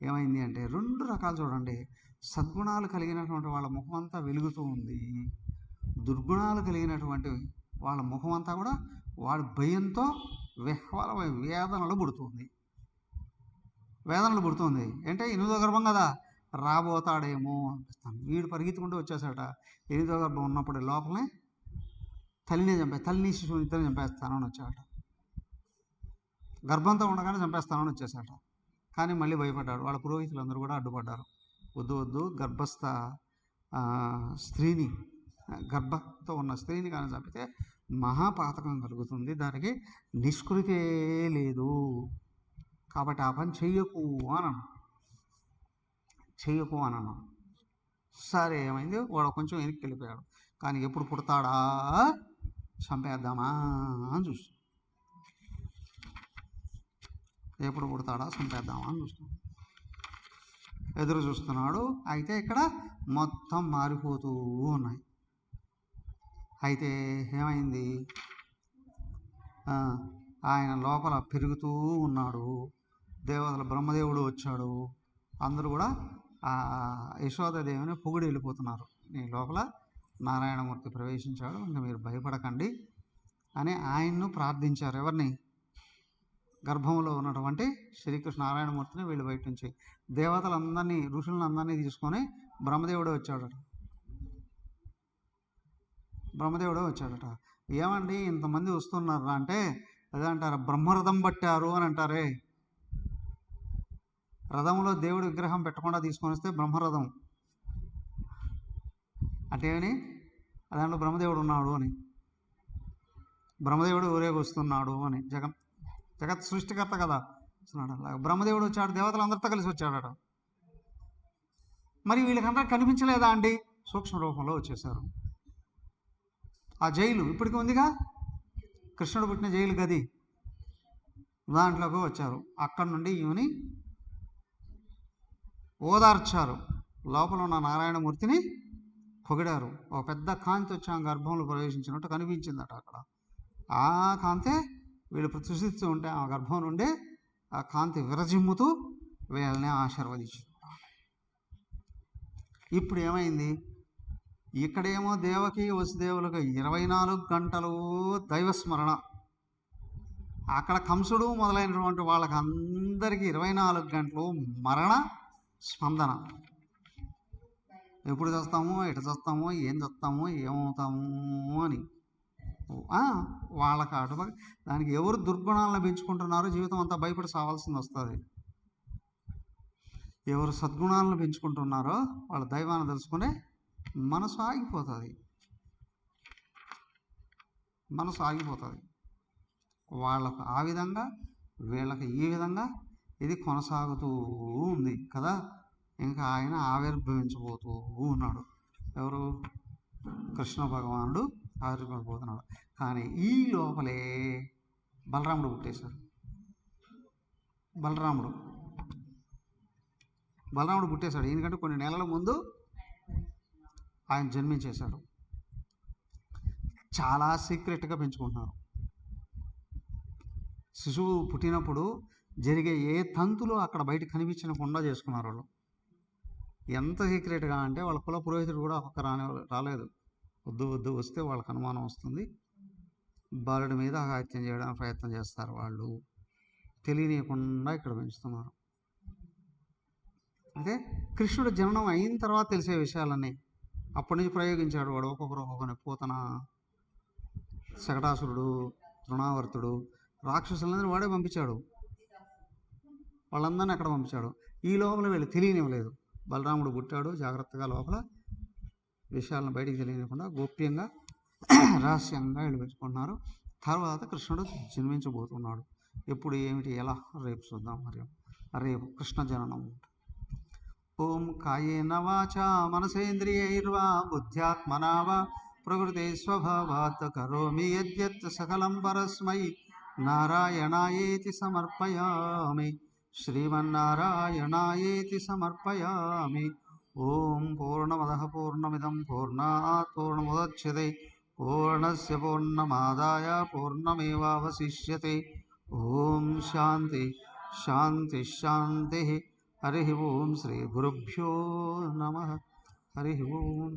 S1: ఏమైంది అంటే 2 రకాలు చూడండి. సద్గుణాలు కలిగినటువంటి వాళ్ళ ముఖం అంతా వెలుగుతూ ఉంది, దుర్గుణాలు కలిగినటువంటి వాళ్ళ ముఖం అంతా కూడా వాడి భయంతో వేదనలు పుడుతుంది, వేదనలు పుడుతుంది. అంటే 8వ గర్భం కదా, రాబోతాడేమో అనిపిస్తాను. వీడు పరిగెత్తుకుంటూ వచ్చేసాట. 8వ గర్భం ఉన్నప్పుడు లోపలనే తల్లిని శిశువుని ఇద్దరిని చంపేస్తానని వచ్చాట. గర్భంతో ఉండగానే చంపేస్తానని వచ్చేసాట. కానీ మళ్ళీ భయపడ్డాడు. వాళ్ళ పురోహితులందరూ కూడా అడ్డుపడ్డారు. వద్దు వద్దు, గర్భస్థ స్త్రీని, గర్భంతో ఉన్న స్త్రీని కానీ చంపితే మహాపాతకం కలుగుతుంది, దానికి నిష్కృతే లేదు, కాబట్టి ఆ పని చెయ్యకు అనను. సరే, ఏమైంది, వాడు కొంచెం వెనక్కి వెళ్ళిపోయాడు. కానీ ఎప్పుడు పుడతాడా చంపేద్దామా అని చూస్తాం, ఎప్పుడు పుడతాడా చంపేద్దామా అని చూస్తాం, ఎదురు చూస్తున్నాడు. అయితే ఇక్కడ మొత్తం మారిపోతూ ఉన్నాయి. అయితే ఏమైంది, ఆయన లోపల పెరుగుతూ ఉన్నాడు. దేవతల బ్రహ్మదేవుడు వచ్చాడు. అందరూ కూడా ఆ యశోదాదేవిని పొగిడి వెళ్ళిపోతున్నారు. నీ లోపల నారాయణమూర్తి ప్రవేశించాడు, ఇంకా మీరు భయపడకండి అని ఆయన్ను ప్రార్థించారు. ఎవరిని? గర్భంలో ఉన్నటువంటి శ్రీకృష్ణ నారాయణమూర్తిని వీళ్ళు బయట నుంచి దేవతలందరినీ, ఋషులందరినీ తీసుకొని బ్రహ్మదేవుడే వచ్చాడట. ఏమండి ఇంతమంది వస్తున్నారా అంటే అదే అంటారు, బ్రహ్మరథం పట్టారు అని అంటారే. రథంలో దేవుడి విగ్రహం పెట్టకుండా తీసుకొని వస్తే బ్రహ్మరథం అంటే ఏమని, దాంట్లో బ్రహ్మదేవుడు ఉన్నాడు అని, బ్రహ్మదేవుడు ఊరేగొస్తున్నాడు అని. జగత్ సృష్టికర్త కదా అలాగే బ్రహ్మదేవుడు వచ్చాడు, దేవతలందరితో కలిసి వచ్చాడట. మరి వీళ్ళకంతా కనిపించలేదా అండి? సూక్ష్మ రూపంలో వచ్చేసారు. ఆ జైలు ఇప్పటికీ ఉందిగా, కృష్ణుడు పుట్టిన జైలు గది, దాంట్లోకి వచ్చారు. అక్కడి నుండి ఈమెని ఓదార్చారు, లోపల ఉన్న నారాయణమూర్తిని పొగిడారు. ఒక పెద్ద కాంతి వచ్చి ఆ గర్భంలో ప్రవేశించినట్టు కనిపించిందట అక్కడ. ఆ కాంతే వీళ్ళు ప్రతిష్ఠిస్తూ ఉంటే ఆ గర్భం నుండి ఆ కాంతి విరజిమ్ముతూ వీళ్ళని ఆశీర్వదించారు. ఇప్పుడు ఏమైంది, ఇక్కడేమో దేవకి వసుదేవులకు 24 గంటలు దైవస్మరణ, అక్కడ కంసుడు మొదలైనటువంటి వాళ్ళకి అందరికీ 24 గంటలు మరణ స్పందన. ఎప్పుడు చస్తామో, ఎటు చస్తామో, ఏం చస్తామో, ఏమవుతామో అని వాళ్ళకి అటు దానికి ఎవరు దుర్గుణాలను పెంచుకుంటున్నారో జీవితం అంతా భయపడి సావాల్సింది వస్తుంది. ఎవరు సద్గుణాలను పెంచుకుంటున్నారో వాళ్ళ దైవాన్ని తెలుసుకునే మనసు ఆగిపోతుంది, వాళ్ళకు ఆ విధంగా వీళ్ళకి ఈ విధంగా ఇది కొనసాగుతూ ఉంది కదా. ఇంకా ఆయన ఆవిర్భవించబోతూ ఉన్నాడు. ఎవరు? కృష్ణ భగవానుడు ఆవిర్భవించబోతున్నాడు. కానీ ఈ లోపలే బలరాముడు పుట్టేశాడు. బలరాముడు పుట్టేశాడు. ఎందుకంటే కొన్ని నెలల ముందు ఆయన జన్మించేశాడు. చాలా సీక్రెట్గా పెంచుకుంటున్నారు. శిశువు పుట్టినప్పుడు జరిగే ఏ తంతులు అక్కడ బయట కనిపించకుండా చేసుకున్నారు వాళ్ళు. ఎంత సీక్రెట్గా అంటే వాళ్ళ కుల పురోహితుడు కూడా ఒక్క రాలేదు. వద్దు వస్తే వాళ్ళకి అనుమానం వస్తుంది, బాలుడి మీద హత్యం చేయడానికి ప్రయత్నం చేస్తారు. వాళ్ళు తెలియనియకుండా ఇక్కడ పెంచుతున్నారు. అయితే కృష్ణుడు జననం అయిన తర్వాత తెలిసే విషయాలన్నీ అప్పటి నుంచి ప్రయోగించాడు వాడు. ఒక్కొక్కరు పూతన, శకటాసురుడు, తృణావర్తుడు, రాక్షసులందరినీ వాడే పంపించాడు. వాళ్ళందరినీ అక్కడ పంపించాడు. ఈ లోపల వీళ్ళు తెలియనివ్వలేదు. బలరాముడు పుట్టాడు, జాగ్రత్తగా లోపల విషయాలను బయటికి తెలియనివ్వకుండా గోప్యంగా రహస్యంగా వీళ్ళు పెట్టుకున్నారు. తర్వాత కృష్ణుడు జన్మించబోతున్నాడు. ఎప్పుడు, ఏమిటి, ఎలా, రేపు చూద్దాం. మరి రేపు కృష్ణ జననం. ఓం కాయేన వాచా మనసేంద్రియైర్వా బుద్ధ్యాత్మనా వా ప్రకృతే స్వభావాత్ కరోమి యద్యత్ సకలం పరస్మై నారాయణాయేతి సమర్పయామి. శ్రీమన్నారాయణాయేతి సమర్పయామి. ఓం పూర్ణమదః పూర్ణమిదం పూర్ణాత్ పూర్ణముదచ్యతే పూర్ణస్య పూర్ణమాదాయ పూర్ణమేవావశిష్యతే. ఓం శాంతి శాంతి శాంతి. హరి ఓం. శ్రీ గురుభ్యో నమః. హరి ఓం.